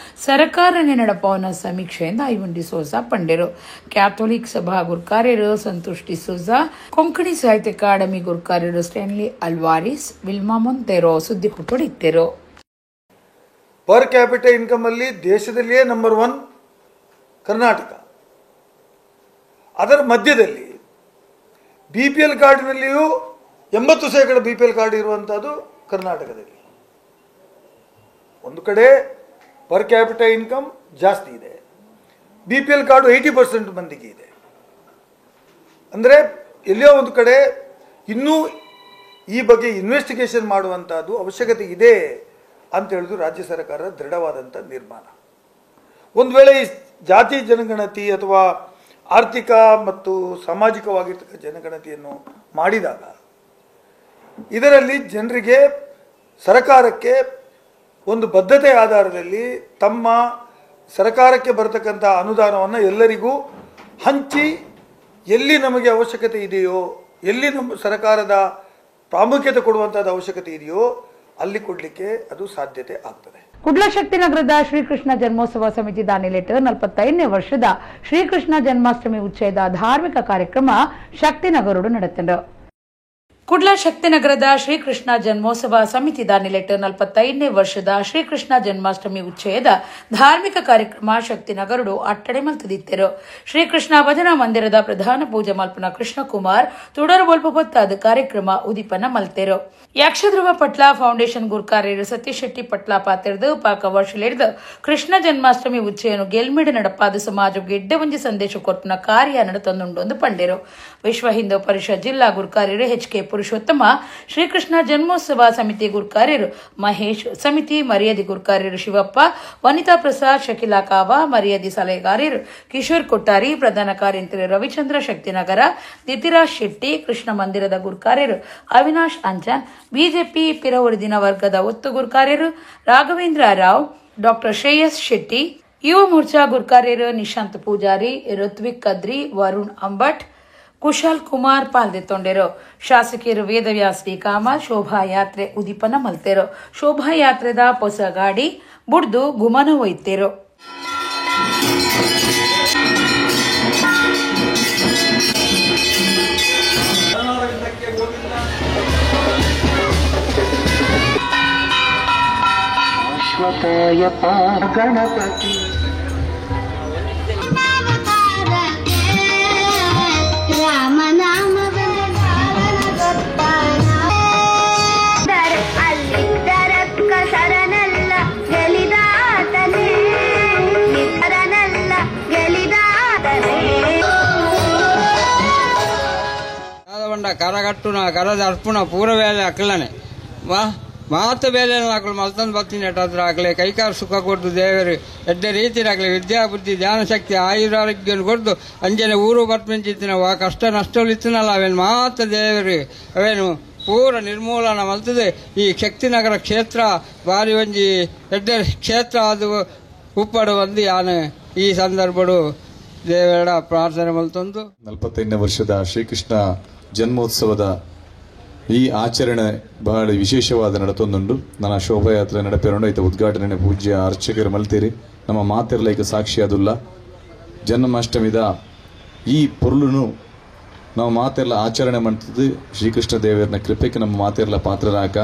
ಸರ್ಕಾರನೇ ನಡಪವನ ಸಮೀಕ್ಷೆ ಎಂದು ಐವನ್ ಡಿಸೋಜಾ ಪಂಡೇರು. ಕ್ಯಾಥೋಲಿಕ್ ಸಭಾ ಗುರ್ಕಾರ್ಯರು ಸಂತೋಷ್ ಡಿಸೋಜಾ ಕೊಂಕಣಿ ಸಾಹಿತ್ಯ ಅಕಾಡೆಮಿ ಗುರ್ಕಾರ್ಯರು ಸ್ಟ್ಯಾನ್ಲಿ ಅಲ್ವಾರಿಸ್ ವಿಲ್ಮಾ ಮೊಂತೆರೋ ಸುದ್ದಿ ಕುಟ್ಟೊಡಿತ್ತೇರು. ಪರ್ ಕ್ಯಾಪಿಟಲ್ ಇನ್ಕಮ್ ಅಲ್ಲಿ ದೇಶದಲ್ಲಿಯೇ ನಂಬರ್ 1 ಕರ್ನಾಟಕ. ಅದರ ಮಧ್ಯದಲ್ಲಿ BPL ಕಾರ್ಡಿನಲ್ಲಿಯೂ 80% BPL ಕಾರ್ಡ್ ಇರುವಂತಹದ್ದು ಕರ್ನಾಟಕದಲ್ಲಿ. ಒಂದು ಕಡೆ ಪರ್ ಕ್ಯಾಪಿಟಲ್ ಇನ್ಕಮ್ ಜಾಸ್ತಿ ಇದೆ, BPL ಕಾರ್ಡು 80% ಮಂದಿಗೆ ಇದೆ. ಅಂದರೆ ಎಲ್ಲಿಯೋ ಒಂದು ಕಡೆ ಇನ್ನೂ ಈ ಬಗ್ಗೆ ಇನ್ವೆಸ್ಟಿಗೇಷನ್ ಮಾಡುವಂತಹದ್ದು ಅವಶ್ಯಕತೆ ಇದೆ ಅಂತ ಹೇಳಿದ್ರು ರಾಜ್ಯ ಸರ್ಕಾರ ದೃಢವಾದಂಥ ನಿರ್ಮಾಣ. ಒಂದು ವೇಳೆ ಈ ಜಾತಿ ಜನಗಣತಿ ಅಥವಾ ಆರ್ಥಿಕ ಮತ್ತು ಸಾಮಾಜಿಕವಾಗಿರ್ತಕ್ಕ ಜನಗಣತಿಯನ್ನು ಮಾಡಿದಾಗ ಇದರಲ್ಲಿ ಜನರಿಗೆ ಸರ್ಕಾರಕ್ಕೆ ಒಂದು ಬದ್ಧತೆ ಆಧಾರದಲ್ಲಿ ತಮ್ಮ ಸರ್ಕಾರಕ್ಕೆ ಬರತಕ್ಕಂಥ ಅನುದಾನವನ್ನು ಎಲ್ಲರಿಗೂ ಹಂಚಿ ಎಲ್ಲಿ ನಮಗೆ ಅವಶ್ಯಕತೆ ಇದೆಯೋ ಎಲ್ಲಿ ನಮ್ಮ ಸರ್ಕಾರದ ಪ್ರಾಮುಖ್ಯತೆ ಕೊಡುವಂಥದ್ದು ಅವಶ್ಯಕತೆ ಇದೆಯೋ ಅಲ್ಲಿ ಕೊಡ್ಲಿಕ್ಕೆ ಅದು ಸಾಧ್ಯತೆ ಆಗ್ತದೆ. ಕುಡ್ಲಶಕ್ತಿನಗರದ ಶ್ರೀಕೃಷ್ಣ ಜನ್ಮೋತ್ಸವ ಸಮಿತಿ ದಾನಿಲೇಟ್ 45ನೇ ವರ್ಷದ ಶ್ರೀಕೃಷ್ಣ ಜನ್ಮಾಷ್ಟಮಿ ಉಚ್ಚೇದ ಧಾರ್ಮಿಕ ಕಾರ್ಯಕ್ರಮ ಶಕ್ತಿನಗರೋಡು ನಡೆತಂಡು. ಕುಡ್ಲ ಶಕ್ತಿನಗರದ ಶ್ರೀಕೃಷ್ಣ ಜನ್ಮೋತ್ಸವ ಸಮಿತಿ ದಾನಿಲೇಟ್ 45ನೇ ವರ್ಷದ ಶ್ರೀಕೃಷ್ಣ ಜನ್ಮಾಷ್ಟಮಿ ಉಚ್ಚೇದ ಧಾರ್ಮಿಕ ಕಾರ್ಯಕ್ರಮ ಶಕ್ತಿನಗರಡು ಅಟ್ಟಡೆ ಮಲ್ತದಿತ್ತರು. ಶ್ರೀಕೃಷ್ಣ ಭಜನಾ ಮಂದಿರದ ಪ್ರಧಾನ ಪೂಜೆ ಮಲ್ಪನ ಕೃಷ್ಣಕುಮಾರ್ ತುಡರು ಬೊಲ್ಪೊತ್ತಾದ ಕಾರ್ಯಕ್ರಮ ಉದಿಪನ ಮಲ್ತೆರು. ಯಕ್ಷಧ್ರುವ ಪಟ್ಲ ಫೌಂಡೇಶನ್ ಗುರ್ಕಾರ್ಯರು ಸತೀಶ್ ಶೆಟ್ಟಿ ಪಟ್ಲ ಪಾತಿರ್ದು ಪಾಕ ವರ್ಷಲಿಡ್ದು ಕೃಷ್ಣ ಜನ್ಮಾಷ್ಟಮಿ ಉಚ್ಚೆಯನ್ನು ಗೆಲ್ಮಿಡ ನಡಪಾದ ಸಮಾಜ ಗೆಡ್ಡೆ ಒಂಜಿ ಸಂದೇಶ ಕೊಟ್ಟನ ಕಾರ್ಯ ನಡತೊಂದುಂಡೊಂದು ಪಂಡೇರು. ವಿಶ್ವ ಹಿಂದೂ ಪರಿಷತ್ ಜಿಲ್ಲಾ ಗುರ್ಕಾರ್ಯರು HK ಪುರುಷೋತ್ತಮ, ಶ್ರೀಕೃಷ್ಣ ಜನ್ಮೋತ್ಸವ ಸಮಿತಿ ಗುರ್ಕಾರ್ಯರು ಮಹೇಶ್, ಸಮಿತಿ ಮರ್ಯಾದಿ ಗುರ್ಕಾರ್ಯರು ಶಿವಪ್ಪ, ವನಿತಾ ಪ್ರಸಾದ್, ಶಕಿಲಾ ಕಾವ, ಮರ್ಯಾದಿ ಸಲಹೆಗಾರರು ಕಿಶೋರ್ ಕೊಟ್ಟಾರಿ, ಪ್ರಧಾನ ಕಾರ್ಯಂತ್ರಿ ರವಿಚಂದ್ರ ಶಕ್ತಿನಗರ, ದಿತಿರಾಜ್ ಶೆಟ್ಟಿ, ಕೃಷ್ಣ ಮಂದಿರದ ಗುರ್ಕಾರ್ಯರು ಅವಿನಾಶ್ ಅಂಜನ್, ಬಿಜೆಪಿ ಪಿರವರ್ದಿನ ವರ್ಗದ ಒತ್ತು ಗುರ್ಕಾರ್ಯರು ರಾಘವೇಂದ್ರ ರಾವ್, ಡಾಕ್ಟರ್ ಶ್ರೇಯಸ್ ಶೆಟ್ಟಿ, ಯುವ ಮೋರ್ಚಾ ಗುರ್ಕಾರ್ಯರು ನಿಶಾಂತ್ ಪೂಜಾರಿ, ಋತ್ವಿಕ್ ಕದ್ರಿ, ವರುಣ್ ಅಂಬಟ್, ಕುಶಾಲ್ ಕುಮಾರ್ ಪಾಲ್ದೆತ್ತೊಂಡೆರು. ಶಾಸಕಿಯರು ವೇದವ್ಯಾಸ್ ಡಿ ಕಾಮಲ್ ಶೋಭಾಯಾತ್ರೆ ಉದಿಪನ ಮಲ್ತೆರು. ಶೋಭಾಯಾತ್ರೆದ ಹೊಸ ಗಾಡಿ ಬುಡ್ದು ಗುಮನ ಒಯ್ತೆರು. ಗಣಪತಿ ರಾಮನಾಮ ಅಲ್ಲಿದ್ದರಕ್ಕ ಶರಣಲ್ಲ ಗೆಲಿದಾತನೇ ಶರಣಲ್ಲ ಗೆಲಿದಾತನೇ ಕರಗಟ್ಟುನ ಕರದ ಅರ್ಪುಣ ಪೂರ ವೇಳೆ ಅಕ್ಕಲನೆ ಮಾತು ಬೇಲೆ ಹಾಕಲು ಮಲ್ತಂದು ಬರ್ತೀನಿ ಎಟ್ಟಾದ್ರೂ ಆಗಲಿ ಕೈಕಾಲು ಸುಖ ಕೊಟ್ಟು ದೇವರು ಎಡ್ಡ ರೀತಿಯಾಗಲಿ ವಿದ್ಯಾ ಬುದ್ಧಿ ಧ್ಯಾನ ಶಕ್ತಿ ಆಯುರಾರೋಗ್ಯ ಕೊಟ್ಟು ಅಂಜನೆ ಊರು ಬರ್ಪಿಂಚಿತ್ತಿನ ಆ ಕಷ್ಟ ನಷ್ಟಗಳು ಇತ್ತಿನಲ್ಲ ಅವೇನು ಮಾತು ದೇವರು ಅವೇನು ಪೂರ ನಿರ್ಮೂಲನ ಮಲ್ತದೆ ಈ ಶಕ್ತಿನಗರ ಕ್ಷೇತ್ರ ಬಾರಿ ಒಂಜಿ ಎಡ್ಡ ಕ್ಷೇತ್ರ ಅದು ಉಪ್ಪಡು ಬಂದು ಯಾನು ಈ ಸಂದರ್ಭಡು ದೇವರ ಪ್ರಾರ್ಥನೆ ಮಲ್ತೊಂದು 45ನೇ ವರ್ಷದ ಶ್ರೀಕೃಷ್ಣ ಜನ್ಮೋತ್ಸವದ ಈ ಆಚರಣೆ ಬಹಳ ವಿಶೇಷವಾದ ನಡತೊಂದುಂಡು ನನ್ನ ಶೋಭಾಯಾತ್ರೆ ನಡಪೇರೋಣ ಐತ ಉದ್ಘಾಟನೆ ಪೂಜ್ಯ ಅರ್ಚಕರು ಮಲ್ತೀರಿ ನಮ್ಮ ಮಾತಿರ್ಲೈಕ ಸಾಕ್ಷಿಯಾದುಲ್ಲ ಜನ್ಮಾಷ್ಟಮಿದ ಈ ಪೊರ್ಲುನು ನಾವು ಮಾತೆಲ್ಲ ಆಚರಣೆ ಮಾಡ್ತಿದ್ದು ಶ್ರೀಕೃಷ್ಣ ದೇವರನ್ನ ಕೃಪೆಗೆ ನಮ್ಮ ಮಾತೆಲ್ಲ ಪಾತ್ರರಾಕ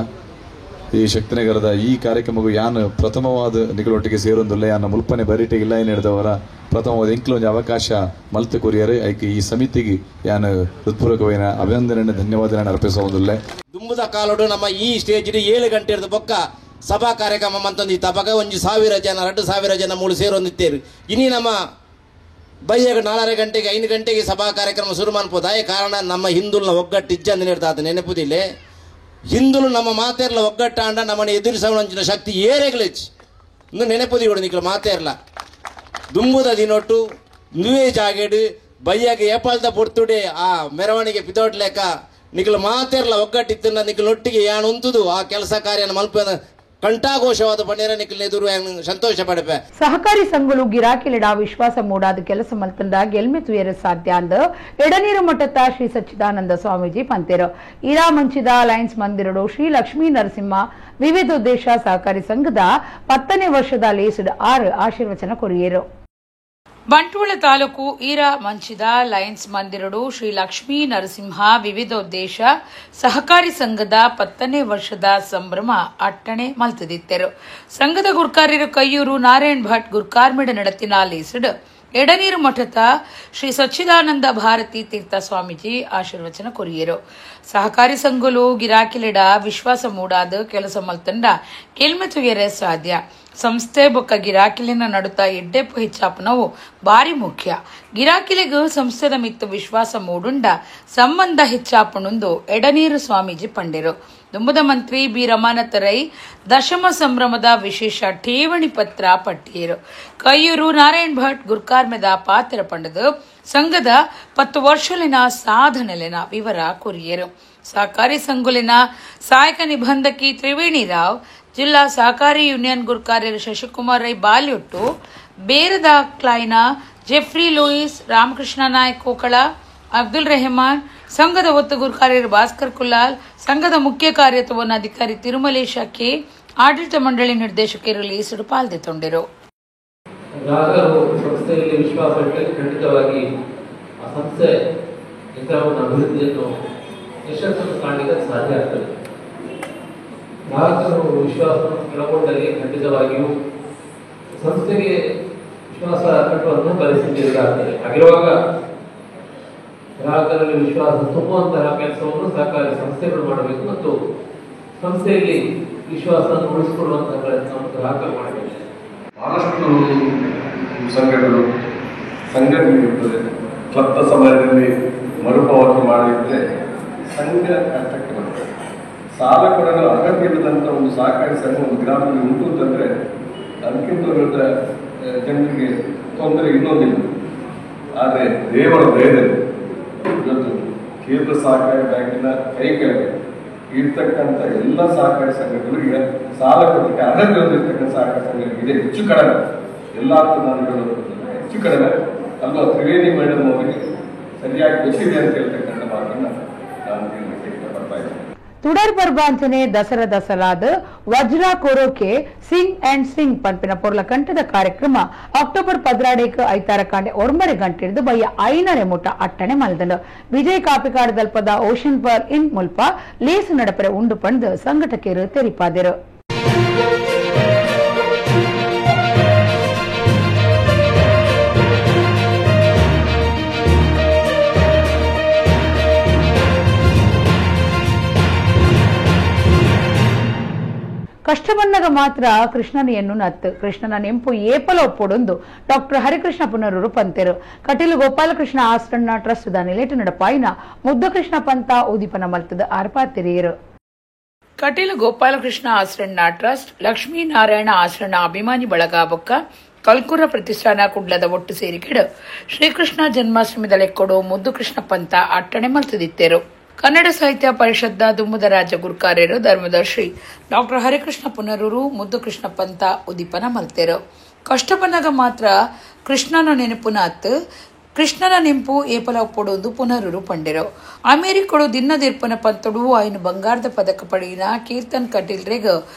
ಈ ಶಕ್ತಿನಗರದ ಈ ಕಾರ್ಯಕ್ರಮವು ಯಾನು ಪ್ರಥಮವಾದ ನಿಗಳೊಟ್ಟಿಗೆ ಸೇರೊಂದುಲ್ಲ ಯಾನ ಮುಲ್ಪನೆ ಬರಿಟೆಗಿಲ್ಲ ಏನು ಹಿಡಿದವರ ಪ್ರಥಮವಾದ ಎಂಕ್ಲೊಂದು ಅವಕಾಶ ಮಲ್ತು ಕೊರಿಯರು ಐಕೆ ಈ ಸಮಿತಿಗೆ ಯಾನು ಹೃತ್ಪೂರ್ವಕವಾದ ಅಭಿನಂದನೆ ಧನ್ಯವಾದ ಅರ್ಪಿಸೋದಿಲ್ಲ ದುಂಬುದ ಕಾಲೋಡು ನಮ್ಮ ಈ ಸ್ಟೇಜ್ 7 ಗಂಟೆ ಇರೋದು ಬೊಕ್ಕ ಸಭಾ ಕಾರ್ಯಕ್ರಮ ಮಂತಂದು ತಬಗ 1,000 ಜನ 2,000 ಜನ ಮೂಳು ಸೇರೊಂದಿತ್ತೇರು ಇನಿ ನಮ್ಮ ಬೈಯಾಗ 4 ಗಂಟೆಗೆ 5 ಗಂಟೆಗೆ ಸಭಾ ಕಾರ್ಯಕ್ರಮ ಶುರು ಮಾಡ್ಬೋದಾಯ ಕಾರಣ ನಮ್ಮ ಹಿಂದುಲ್ನ ಒಗ್ಗಟ್ಟು ಇಜ್ಜಂದು ನೀಡ್ತಾ ನೆನಪುದಿಲ್ಲ ಹಿಂದುಲು ನಮ್ಮ ಮಾತೇರ್ಲ ಒಗ್ಗಟ್ಟಾಂಡ ನಮ್ಮನ್ನು ಎದುರಿಸುವಂಚಿನ ಶಕ್ತಿ ಏರೆಗ್ಲೆಚ್ಚು ಇನ್ನು ನೆನಪುದಿ ಕೂಡ ನಿಕ್ಲ ಮಾತೇರ್ಲ ದುಂಬುದ ದಿನೊಟ್ಟು ನುವೇ ಜಾಗೇಡು ಬೈಯಾಗ ಏಪಾಲ್ದ ಪೊರ್ತುಡೆ ಆ ಮೆರವಣಿಗೆ ಪಿದೋಟ್ ಲೆಕ್ಕ ನಿಕ್ಲ ಮಾತೇರ್ಲ ಒಗ್ಗಟ್ಟಿತ್ತನ್ನ ನಿಕ್ಲ ಒಟ್ಟಿಗೆ ಯಾನು ಉಂತುದು ಆ ಕೆಲಸ ಕಾರ್ಯನ ಮಲ್ಪನ ಕಂಠಾಘೋಷವಾದ ಪಂಡಿರ ನಿಕ್ಲ ಎದುರು ಸಂತೋಷ ಪಡಪೆ ಸಹಕಾರಿ ಸಂಘಗಳು ಗಿರಾಕಿಲಿಡ ವಿಶ್ವಾಸ ಮೂಡಾದ ಕೆಲಸ ಮಲ್ತಂದ ಗೆಲ್ಮೆ ತುಯರ ಸಾಧ್ಯ ಅಂದ ಎಡನೀರು ಮಠದ ಶ್ರೀ ಸಚ್ಚಿದಾನಂದ ಸ್ವಾಮೀಜಿ ಪಂತೇರು ಇರಾ ಮಂಚಿದ ಲಯನ್ಸ್ ಮಂದಿರಡು ಶ್ರೀ ಲಕ್ಷ್ಮೀ ನರಸಿಂಹ ವಿವಿಧೋದ್ದೇಶ ಸಹಕಾರಿ ಸಂಘದ 10ನೇ ವರ್ಷದ ಲೇಸಿಡ್ 6 ಆಶೀರ್ವಚನ ಕೊರಿಯರು ಬಂಟ್ವಾಳ ತಾಲೂಕು ಈರಾ ಮಂಚಿದ ಲಯನ್ಸ್ ಮಂದಿರಡು ಶ್ರೀ ಲಕ್ಷ್ಮೀ ನರಸಿಂಹ ವಿವಿಧೋದ್ದೇಶ ಸಹಕಾರಿ ಸಂಘದ 10ನೇ ವರ್ಷದ ಸಂಭ್ರಮ ಅಟ್ಟಣೆ ಮಲ್ತದಿತ್ತರು ಸಂಘದ ಗುರ್ಕಾರ್ಯರು ಕೈಯೂರು ನಾರಾಯಣ್ ಭಟ್ ಗುರ್ಕಾರ್ಮಿಡ ನಡತಿನ ಲೇಸಿಡ್ ಎಡನೀರು ಮಠದ ಶ್ರೀ ಸಚ್ಚಿದಾನಂದ ಭಾರತಿ ತೀರ್ಥ ಸ್ವಾಮೀಜಿ ಆಶೀರ್ವಚನ ಕೊರಿಯರು ಸಹಕಾರಿ ಸಂಘಲು ಗಿರಾಕಿಲಿಡ ವಿಶ್ವಾಸ ಮೂಡಾದ ಕೆಲಸ ಮಲ್ತಂಡ ಕೆಲ್ಮೆ ತುಯರೆ ಸಾಧ್ಯ ಸಂಸ್ಥೆ ಬೊಕ್ಕ ಗಿರಾಕಿಲಿನ ನಡುತ್ತ ಎಡ್ಡೆಪ್ಪು ಹೆಚ್ಚಾಪನವು ಬಾರಿ ಮುಖ್ಯ ಗಿರಾಕಿಲಿಗೂ ಸಂಸ್ಥೆದ ಮಿತ್ತು ವಿಶ್ವಾಸ ಮೂಡುಂಡ ಸಂಬಂಧ ಹೆಚ್ಚಾಪಣುಂದು ಎಡನೀರು ಸ್ವಾಮೀಜಿ ಪಂಡಿರು ದುಂಬದ ಮಂತ್ರಿ ಬಿ ರಮಾನಾಥ ರೈ ದಶಮ ಸಂಭ್ರಮದ ವಿಶೇಷ ಠೇವಣಿ ಪತ್ರ ಪಟ್ಟಿಯರು ಕೈಯೂರು ನಾರಾಯಣ್ ಭಟ್ ಗುರ್ಕಾರ್ಮೆದ ಪಾತ್ರ ಪಂಡದು ಸಂಘದ 10 ವರ್ಷಲಿನ ಸಾಧನೆಲಿನ ವಿವರ ಕೊರಿಯರು ಸಹಕಾರಿ ಸಂಘುಲಿನ ಸಹಾಯಕ ನಿಬಂಧಕಿ ತ್ರಿವೇಣಿ ರಾವ್ ಜಿಲ್ಲಾ ಸಹಕಾರಿ ಯೂನಿಯನ್ ಗುರ್ಕಾರ್ಯರು ಶಶಿಕುಮಾರ್ ರೈ ಬಾಲ್ಯೊಟ್ಟು ಬೇರದ ಕ್ಲೈನ ಜೆಫ್ರಿ ಲೂಯಿಸ್ ರಾಮಕೃಷ್ಣ ನಾಯಕ್ ಕೋಕಳ ಅಬ್ದುಲ್ ರೆಹಮಾನ್ ಸಂಘದ ಒತ್ತು ಗುರ್ಕಾರ್ಯರು ಭಾಸ್ಕರ್ ಕುಲಾಲ್ ಸಂಘದ ಮುಖ್ಯ ಕಾರ್ಯತ್ವನಾಧಿಕಾರಿ ತಿರುಮಲೇಶ ಕೆ ಆಡಳಿತ ಮಂಡಳಿ ನಿರ್ದೇಶಕರು ಲೀಸಡು ಪಾಲ್ಗೊಂಡಿರು ಗ್ರಾಹಕರು ಸಂಸ್ಥೆಯಲ್ಲಿ ವಿಶ್ವಾಸ ಇಟ್ಟರೆ ಖಂಡಿತವಾಗಿ ಆ ಸಂಸ್ಥೆ ಯಂತ್ರವನ್ನು ಅಭಿವೃದ್ಧಿಯನ್ನು ಯಶಸ್ಸನ್ನು ಕಾಣಲಿಕ್ಕೆ ಸಾಧ್ಯ ಆಗ್ತದೆ. ಗ್ರಾಹಕರು ವಿಶ್ವಾಸವನ್ನು ಕಳಕೊಂಡಲ್ಲಿ ಖಂಡಿತವಾಗಿಯೂ ಸಂಸ್ಥೆಗೆ ವಿಶ್ವಾಸ ಕಟ್ಟುವಂತಹ ಪರಿಸ್ಥಿತಿ ಎದುರಾಗ್ತದೆ. ಹಾಗಿರುವಾಗ ಗ್ರಾಹಕರಲ್ಲಿ ವಿಶ್ವಾಸ ತುಂಬುವಂತಹ ಕೆಲಸವನ್ನು ಸಹಕಾರಿ ಸಂಸ್ಥೆಗಳು ಮಾಡಬೇಕು ಮತ್ತು ಸಂಸ್ಥೆಯಲ್ಲಿ ವಿಶ್ವಾಸವನ್ನು ಉಳಿಸಿಕೊಳ್ಳುವಂತಹ ಪ್ರಯತ್ನವನ್ನು ಗ್ರಾಹಕರು ಮಾಡಬೇಕು. ಬಹಳಷ್ಟು ಸಂಘಗಳು ಸಂಘಟನೆಗಳಿರ್ತದೆ. ಕ್ಲಬ್ನ ಸಮಯದಲ್ಲಿ ಮರುಪಾವತಿ ಮಾಡಲಿಕ್ಕೆ ಸಂಘ ಕಷ್ಟಕ್ಕೆ ಬರ್ತದೆ. ಸಾಲ ಕೊಡಲು ಅಗತ್ಯವಿಲ್ಲದಂಥ ಒಂದು ಸಹಕಾರಿ ಸಂಘ ಒಂದು ಗ್ರಾಮದಲ್ಲಿ ಉಂಟು ಅಂತಂದರೆ ಅದಕ್ಕಿಂತ ವಿರುದ್ಧ ಜನರಿಗೆ ತೊಂದರೆ ಇನ್ನೊಂದಿಲ್ಲ. ಆದರೆ ದೇವರ ದಯದಲ್ಲಿ ಇವತ್ತು ಕೇಂದ್ರ ಸಹಕಾರಿ ಬ್ಯಾಂಕಿನ ಕೈ ಕೆಳಗೆ ಇರ್ತಕ್ಕಂಥ ಎಲ್ಲ ಸಹಕಾರಿ ಸಂಘಗಳಿಗೆ ಸಾಲ ಕೊಡಲಿಕ್ಕೆ ಅರ್ಹತೆ ಹೊಂದಿರತಕ್ಕಂಥ ಸಹಕಾರಿ ಸಂಘಗಳಿಗೆ ಹೆಚ್ಚು ಕಡಿಮೆ ಎಲ್ಲ ನಾನು ಹೆಚ್ಚು ಕಡಿಮೆ ಅಲ್ವಾ ತ್ರಿವೇಣಿ ಮೇಡಮ್ ಅವರಿಗೆ ಸರಿಯಾಗಿ ಗೊತ್ತಿದೆ ಅಂತ ಹೇಳ್ತಕ್ಕಂಥ ಮಾತನ್ನು ನಾನು ಹೇಳಲಿಕ್ಕೆ ಇಷ್ಟಪಡ್ತಾ ಇದ್ದೇನೆ. ತುಡರ್ ಬರ್ಬಾಂಚನೆ ದಸರಾದ ವಜ್ರ ಕೋರೋಕೆ ಸಿಂಗ್ ಅಂಡ್ ಸಿಂಗ್ ಪಂಪಿನ ಪೊರ್ಲ ಕಂಠದ ಕಾರ್ಯಕ್ರಮ ಅಕ್ಟೋಬರ್ 16 ಐತಾರ ಕಾಂಡೆ 9 ಗಂಟೆ ಬಯ್ಯ 5 ಮುಟ ಅಟ್ಟಣೆ ಮಲ್ದಂಡು ವಿಜಯ್ ಕಾಪಿಕಾಡ್ ದಲ್ಪದ ಓಷನ್ ಪರ್ ಇನ್ ಮುಲ್ಪ ಲೇಸು ನಡಪರೆ ಉಂಡು ಪಂದು ಸಂಘಟಕರು ತೆರಿಪಾದರು. ಕಷ್ಟಬನ್ನಗ ಮಾತ್ರ ಕೃಷ್ಣನೆಯನ್ನು ನತ್ತು ಕೃಷ್ಣನ ನೆಂಪು ಏಪಲ ಒಪ್ಪೊಡೊಂದು ಡಾಕ್ಟರ್ ಹರಿಕೃಷ್ಣ ಪುನರೂರು ಪಂತೆರು ಕಟೀಲು ಗೋಪಾಲಕೃಷ್ಣ ಆಶ್ರಣ ಟ್ರಸ್ಟ್ ದ ನಿಲೇಟು ನಡಪಾಯಿನ ಮುದ್ದಕೃಷ್ಣ ಪಂತ ಉದೀಪನ ಮಲ್ತದ ಆರ್ಪಾತಿರಿಯರು. ಕಟೀಲು ಗೋಪಾಲಕೃಷ್ಣ ಆಶ್ರಣ ಟ್ರಸ್ಟ್ ಲಕ್ಷ್ಮೀನಾರಾಯಣ ಆಶ್ರಣ ಅಭಿಮಾನಿ ಬಳಗ ಬೊಕ್ಕ ಕಲ್ಕುರ ಪ್ರತಿಷ್ಠಾನ ಕುಡ್ಲದ ಒಟ್ಟು ಸೇರಿಕೆಡು ಶ್ರೀಕೃಷ್ಣ ಜನ್ಮಾಷ್ಟಮಿ ಲೆಕ್ಕೊಡು ಮುದ್ದುಕೃಷ್ಣ ಪಂತ ಅಟ್ಟಣೆ ಮಲ್ತದಿತ್ತೇರು. ಕನ್ನಡ ಸಾಹಿತ್ಯ ಪರಿಷತ್ದ ದುಮ್ಮದ ರಾಜ್ಯ ಗುರುಕಾರ್ಯರು ಧರ್ಮದರ್ಶಿ ಡಾಕ್ಟರ್ ಹರಿಕೃಷ್ಣ ಪುನರೂರು ಮುದ್ದುಕೃಷ್ಣ ಪಂತ ಉದೀಪನ ಮಲ್ತೇರು. ಕಷ್ಟಬನ್ನಗ ಮಾತ್ರ ಕೃಷ್ಣನ ನೆನಪುನ ಅತ್ತು ಕೃಷ್ಣನ ನೆಂಪು ಏಪಲ ಒಪ್ಪೊಡೊಂದು ಪುನರೂರು ಪಂಡೆರು. ಅಮೆರಿಕಡು ದಿನ್ನದಿರ್ಪನ ಪಂತಡು ಆಯ್ನ ಬಂಗಾರದ ಪದಕ ಪಡೆಯಿನ ಕೀರ್ತನ್ ಕಟೀಲ್ರೆಗ್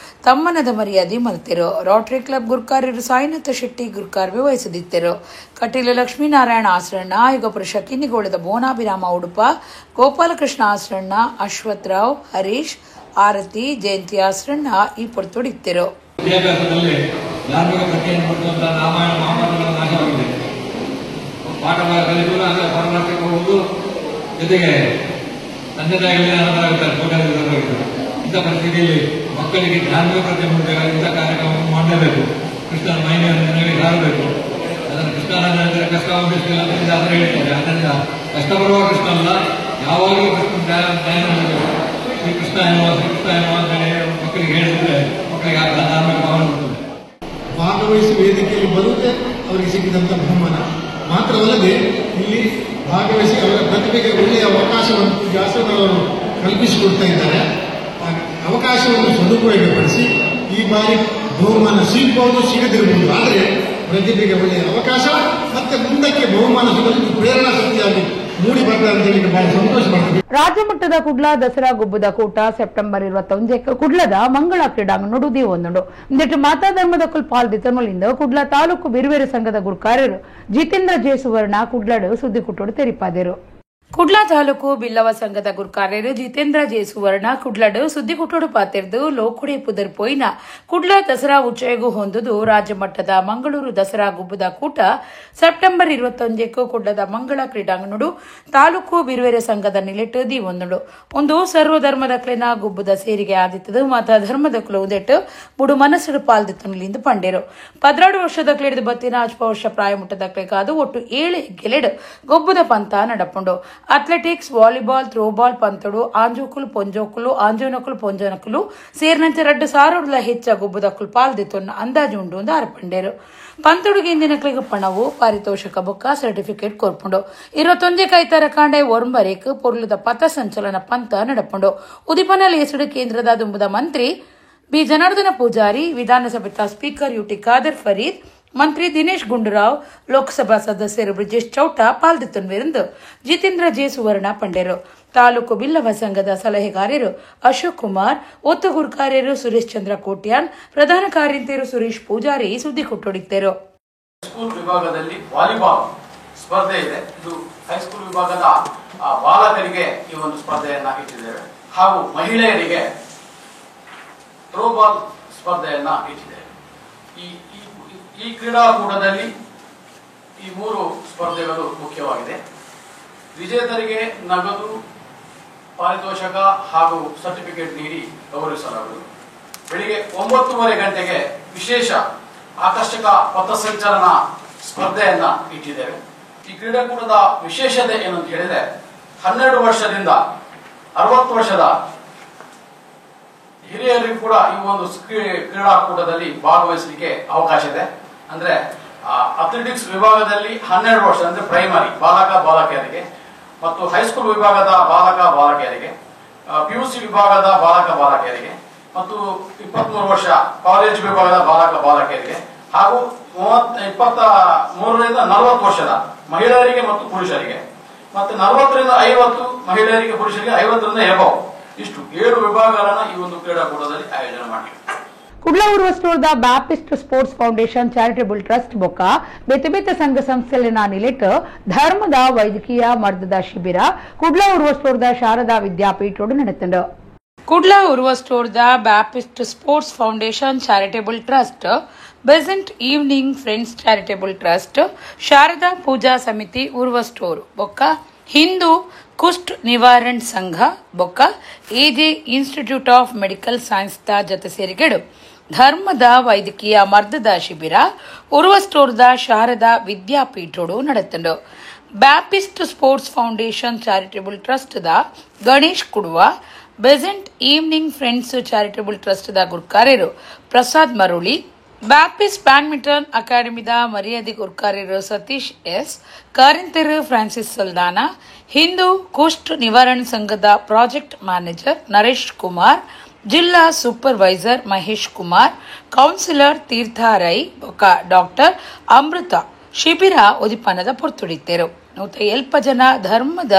ತಮ್ಮನದ ಮರ್ಯಾದೆ ಮಲ್ತೆರು. ರೋಟರಿ ಕ್ಲಬ್ ಗುರುಕಾರ್ಯರು ಸಾಯಿನಾಥ ಶೆಟ್ಟಿ ಗುರುಕಾರ್ಯ ವಹಿಸದಿತ್ತೆರು. ಕಟೀಲು ಲಕ್ಷ್ಮೀನಾರಾಯಣ ಆಶ್ರಣ ಯುಗಪುರುಷ ಕಿನ್ನಿಗೋಳದ ಬೋನಾಭಿರಾಮ ಉಡುಪ ಗೋಪಾಲಕೃಷ್ಣ ಆಶ್ರಣ ಅಶ್ವತ್ಥರಾವ್ ಹರೀಶ್ ಆರತಿ ಜಯಂತಿ ಆಶ್ರಣ ಈ ಪೊರ್ತೊಡಿತ್ತೆರು. ವಿದ್ಯಾಭ್ಯಾಸದಲ್ಲಿ ಧಾರ್ಮಿಕ ಪ್ರಜ್ಞೆಯನ್ನು ಕೊಡುವಂತ ರಾಮಾಯಣ ಮಹಾಭಾರತಗಳ ನಾಶವಾಗಿದೆ. ಪಾಠ ಕಲಿತು ಪರಮಾರ್ಥಕ್ಕೆ ಹೋಗುವುದು ಜೊತೆಗೆ ತಂದೆ ತಾಯಿಗಳಿಗೆ ಅನಾಥರಾಗುತ್ತಾರೆ, ಕೋಟ್ಯಾಧಿಪತಿಗಳಾಗುತ್ತಾರೆ. ಇಂಥ ಪರಿಸ್ಥಿತಿಯಲ್ಲಿ ಮಕ್ಕಳಿಗೆ ಧಾರ್ಮಿಕ ಪ್ರಜ್ಞೆ ಮೂಡಬೇಕಾದ ಇಂಥ ಕಾರ್ಯಕ್ರಮವನ್ನು ಮಾಡಲೇಬೇಕು. ಕೃಷ್ಣನ ಮಹಿಮೆಯನ್ನು ನೆನಪಿಗೆ ಸಾರಬೇಕು. ಅದನ್ನು ಕೃಷ್ಣನ ನೆನೆದರೆ ಕಷ್ಟ ಅನುಭವಿಸಿಲ್ಲ ಅಂತ ಆದರೆ ಹೇಳ್ತಾರೆ. ಆದ್ದರಿಂದ ಕಷ್ಟ ಬರುವ ಕೃಷ್ಣ ಅಲ್ಲ, ಯಾವಾಗಲೂ ಕೃಷ್ಣ ಧ್ಯಾನ ಮಾಡಬೇಕು. ಶ್ರೀಕೃಷ್ಣ ಎನ್ನುವ ಮಕ್ಕಳಿಗೆ ಹೇಳಿದ್ರೆ ಮಕ್ಕಳಿಗೆ ಧಾರ್ಮಿಕ ಭಾವನೆ ಬರ್ತದೆ. ಭಾಗವಹಿಸಿ ವೇದಿಕೆಯಲ್ಲಿ ಬರುವುದೇ ಅವರಿಗೆ ಸಿಕ್ಕಿದಂಥ ಬಹುಮಾನ ಮಾತ್ರವಲ್ಲದೆ ಇಲ್ಲಿ ಭಾಗವಹಿಸಿ ಅವರ ಪ್ರತಿಭೆಗೆ ಒಳ್ಳೆಯ ಅವಕಾಶವನ್ನು ಜಾಸೂರವರು ಕಲ್ಪಿಸಿಕೊಡ್ತಾ ಇದ್ದಾರೆ. ಅವಕಾಶವನ್ನು ಸದುಪಯೋಗಪಡಿಸಿ ಈ ಬಾರಿ ಬಹುಮಾನ ಸಿಗಬಹುದು, ಸಿಗದಿರಬಹುದು. ಆದರೆ ಪ್ರತಿಭೆಗೆ ಒಳ್ಳೆಯ ಅವಕಾಶ ಮತ್ತೆ ಮುಂದಕ್ಕೆ ಬಹುಮಾನ ಸಿಗಲು ಪ್ರೇರಣಾ ಶಕ್ತಿಯಾಗಿ ಮೂಡಿ ಬರ್ತದೆ ಅಂತ ಹೇಳಿ ಬಹಳ ಸಂತೋಷ ಪಡ್ತೀವಿ. ರಾಜ್ಯ ಮಟ್ಟದ ಕುಡ್ಲ ದಸರಾ ಗುಬ್ಬದ ಕೂಟ ಸೆಪ್ಟೆಂಬರ್ 21 ಕುಡ್ಲದ ಮಂಗಳ ಕ್ರೀಡಾಂಗಣ ದೀವೊಂದುಂಡು ಇಂದೆಟ್ಟು ಮಾತಾ ಧರ್ಮದ ಕುಲ್ ಪಾಲ್ದಿತನೊಲಿಂದ ಕುಡ್ಲ ತಾಲೂಕು ಬಿರುವೇರು ಸಂಘದ ಗುರುಕಾರ್ಯರು ಜಿತೇಂದ್ರ ಜೆ ಸುವರ್ಣ ಕುಡ್ಲಡು ಸುದ್ದಿ ಕುಟ್ಟೋಡು ತೆರಿಪಾದರು. ಕುಡ್ಲ ತಾಲೂಕು ಬಿಲ್ಲವ ಸಂಘದ ಗುರುಕಾರ್ಯರು ಜಿತೇಂದ್ರ ಜೆ ಸುವರ್ಣ ಕುಡ್ಲಡು ಸುದ್ದಿ ಕುಟ್ಟೋಡು ಪಾತಿರ್ದು ಲೋಕುಡೆ ಪುದರ್ ಪೋಯಿನ ಕುಡ್ಲ ದಸರಾ ಉಚ್ಚಯಗೂ ಹೊಂದುದು ರಾಜ್ಯ ಮಟ್ಟದ ಮಂಗಳೂರು ದಸರಾ ಗುಬ್ಬದ ಕೂಟ ಸೆಪ್ಟೆಂಬರ್ 21 ಕುಡ್ಲದ ಮಂಗಳ ಕ್ರೀಡಾಂಗಣಡು ತಾಲೂಕು ಬಿರುವೇರೆ ಸಂಘದ ನಿಲೆಟ್ಟು ದೀವೊಂದುಂಡು ಒಂದು ಸರ್ವಧರ್ಮದ ಕ್ಲೆನ ಗುಬ್ಬದ ಸೇರಿಗೆ ಆದಿತ್ತದು ಮಾತ ಧರ್ಮದ ಕುಲ ಉದೆಟ್ಟು ಬುಡು ಮನಸ್ಸು ಪಾಲ್ದಿತ್ತನಲಿಂದ ಪಂಡೇರು 16 ವರ್ಷದ ಕ್ಲೆಡಿದ ಬತ್ತಿನ 10 ವರ್ಷ ಪ್ರಾಯ ಮುಟ್ಟದ ಕ್ಲೆಗಾದು ಒಟ್ಟು 7 ಗೆಲೆಡು ಗೊಬ್ಬದ ಪಂತ ನಡಪುಂಡು. ಅಥ್ಲೆಟಿಕ್ಸ್, ವಾಲಿಬಾಲ್, ಥ್ರೋಬಾಲ್ ಪಂತಡು ಆಂಜೋಕುಲು ಪೊಂಜೋಕುಲು ಆಂಜೋನಕುಲು ಪೊಂಜೋನಕುಲು ಸೇರಿನಂತೆ 2,000 ಹೆಚ್ಚ ಗುಬ್ಬದಕ್ಕುಲು ಪಾಲ್ದಿತ್ತೊನ್ನ ಅಂದಾಜು ಉಂಡು ಒಂದು ಆರ್ಪಂಡೇರು. ಪಂತುಡುಗೆ ಇಂದಿನ ಕ್ಲಿಗ್ ಪಣವು ಪಾರಿತೋಷಕ ಬೊಕ್ಕ ಸರ್ಟಿಫಿಕೇಟ್ ಕೊರ್ಪುಂಡು 21 ಐತಾರ ಕಾಂಡೆ ಒರ್ಮರೇಕ್ ಪೊರ್ಲುದ ಪಥ ಸಂಚಲನ ಪಂತ ನಡಪುಂಡು. ಉದಿಪನ ಲೇಸುಡು ಕೇಂದ್ರದ ದುಂಬುದ ಮಂತ್ರಿ ಬಿ ಜನಾರ್ದನ ಪೂಜಾರಿ, ವಿಧಾನಸಭೆ ಸ್ಪೀಕರ್ ಯುಟಿ ಖಾದರ್ ಫರೀದ್, ಮಂತ್ರಿ ದಿನೇಶ್ ಗುಂಡೂರಾವ್, ಲೋಕಸಭಾ ಸದಸ್ಯರು ಬ್ರಿಜೇಶ್ ಚೌಟ ಪಾಲ್ದಿತ್ತುಂವೆಂದು ಜಿತೇಂದ್ರ ಜೆ ಸುವರ್ಣ ಪಂಡೇರು. ತಾಲೂಕು ಬಿಲ್ಲವ ಸಂಘದ ಸಲಹೆಗಾರರು ಅಶೋಕ್ ಕುಮಾರ್, ಒತ್ತು ಗುರುಕಾರ್ಯರು ಸುರೇಶ್ ಚಂದ್ರ ಕೋಟ್ಯಾನ್, ಪ್ರಧಾನ ಕಾರ್ಯಂತರು ಸುರೇಶ್ ಪೂಜಾರಿ ಸುದ್ದಿ ಕೊಟ್ಟೊಡಿತ್ತರು. ಹೈಸ್ಕೂಲ್ ವಿಭಾಗದಲ್ಲಿ ವಾಲಿಬಾಲ್ ಸ್ಪರ್ಧೆ ಇದೆ. ಇದು ಹೈಸ್ಕೂಲ್ ವಿಭಾಗದ ಬಾಲಕರಿಗೆ ಈ ಒಂದು ಸ್ಪರ್ಧೆಯನ್ನ ಇಟ್ಟಿದ್ದೇವೆ. ಹಾಗೂ ಮಹಿಳೆಯರಿಗೆ ಥ್ರೋಬಾಲ್ ಸ್ಪರ್ಧೆಯನ್ನ ಇಟ್ಟಿದ್ದೇವೆ. ಈ ಕ್ರೀಡಾಕೂಟದಲ್ಲಿ ಈ 3 ಸ್ಪರ್ಧೆಗಳು ಮುಖ್ಯವಾಗಿದೆ. ವಿಜೇತರಿಗೆ ನಗದು, ಪಾರಿತೋಷಕ ಹಾಗೂ ಸರ್ಟಿಫಿಕೇಟ್ ನೀಡಿ ಗೌರವಿಸಲಾಗುವುದು. ಬೆಳಿಗ್ಗೆ 9:30 ಗಂಟೆಗೆ ವಿಶೇಷ ಆಕರ್ಷಕ ಪಥಸಂಚಲನ ಸ್ಪರ್ಧೆಯನ್ನ ಇಟ್ಟಿದ್ದೇವೆ. ಈ ಕ್ರೀಡಾಕೂಟದ ವಿಶೇಷತೆ ಏನು ಅಂತ ಹೇಳಿದ್ರೆ 12 ವರ್ಷದಿಂದ 60 ವರ್ಷದ ಹಿರಿಯರಿಗೂ ಕೂಡ ಈ ಒಂದು ಕ್ರೀಡಾಕೂಟದಲ್ಲಿ ಭಾಗವಹಿಸಲಿಕ್ಕೆ ಅವಕಾಶ ಇದೆ. ಅಂದ್ರೆ ಅಥ್ಲೆಟಿಕ್ಸ್ ವಿಭಾಗದಲ್ಲಿ 12 ವರ್ಷ ಅಂದ್ರೆ ಪ್ರೈಮರಿ ಬಾಲಕ ಬಾಲಕಿಯರಿಗೆ ಮತ್ತು ಹೈಸ್ಕೂಲ್ ವಿಭಾಗದ ಬಾಲಕ ಬಾಲಕಿಯರಿಗೆ, PUC ವಿಭಾಗದ ಬಾಲಕ ಬಾಲಕಿಯರಿಗೆ ಮತ್ತು 23 ವರ್ಷ ಕಾಲೇಜ್ ವಿಭಾಗದ ಬಾಲಕ ಬಾಲಕಿಯರಿಗೆ ಹಾಗೂ 23ರಿಂದ 40 ವರ್ಷದ ಮಹಿಳೆಯರಿಗೆ ಮತ್ತು ಪುರುಷರಿಗೆ ಮತ್ತು 40ರಿಂದ 50 ಮಹಿಳೆಯರಿಗೆ ಪುರುಷರಿಗೆ 50ರಿಂದ ಎಬವ್ ಇಷ್ಟು 7 ವಿಭಾಗಗಳನ್ನ ಈ ಒಂದು ಕ್ರೀಡಾಕೂಟದಲ್ಲಿ ಆಯೋಜನೆ ಮಾಡಿದೆ. ಕುಡ್ಲ ಉರ್ವಸ್ಟೋರ್ದ Baptist sports foundation charitable trust ಬೊಕ್ಕ ಬೇತೆ ಬೇತೆ ಸಂಘ ಸಂಸ್ಥೆಲಿನ ನಿಲೆಟ್ ಧರ್ಮದ ವೈದ್ಯಕೀಯ ಮರ್ದದ ಶಿಬಿರ ಕುಡ್ಲ ಉರ್ವಸ್ಟೋರ್ದ ಶಾರದಾ ವಿದ್ಯಾಪೀಠೋಡು ನಡೆತಂಡು. ಕುಡ್ಲ ಉರ್ವಸ್ಟೋರ್ದ Baptist sports foundation charitable trust, Besant evening friends charitable trust, Sharada Puja Samiti Urwa store ಬೊಕ್ಕ ಹಿಂದೂ ಕುಷ್ಠ ನಿವಾರಣ್ ಸಂಘ ಬೊಕ್ಕ AJ institute of medical science ದ ಜೊತೆ ಸೇರಿಗೆಡು ಧರ್ಮದ ವೈದ್ಯಕೀಯ ಮರ್ದದ ಶಿಬಿರ ಉರ್ವಸ್ಟೋರ್ದ ಶಾರದಾ ವಿದ್ಯಾಪೀಠೋಡು ನಡೆತಂಡು. Baptist sports foundation charitable trust ದ Ganesh Kudva, Besant evening friends charitable trust ದ ಗುರ್ಕಾರ್ಯರು ಪ್ರಸಾದ್ ಮರುಳಿ, ಬ್ಯಾಪ್ಟಿಸ್ಟ್ ಬ್ಯಾಡ್ಮಿಂಟನ್ ಅಕಾಡೆಮಿದ ಮರ್ಯಾದೆ ಗುರ್ಕಾರ್ಯರು ಸತೀಶ್ ಎಸ್, ಕಾರಿಂತರು ಫ್ರಾನ್ಸಿಸ್ ಸಲ್ದಾನ, ಹಿಂದೂ ಕುಷ್ಠ ನಿವಾರಣ್ ಸಂಘದ ಪ್ರಾಜೆಕ್ಟ್ ಮ್ಯಾನೇಜರ್ ನರೇಶ್ ಕುಮಾರ್, ಜಿಲ್ಲಾ ಸೂಪರ್ವೈಸರ್ ಮಹೇಶ್ ಕುಮಾರ್, ಕೌನ್ಸಿಲರ್ ತೀರ್ಥ ರೈ ಬೊಕ್ಕ ಡಾಕ್ಟರ್ ಅಮೃತ ಶಿಬಿರ ಉದಿಪನದ ಪೊರ್ತುಡಿತೇರು. 140 ಜನ ಧರ್ಮದ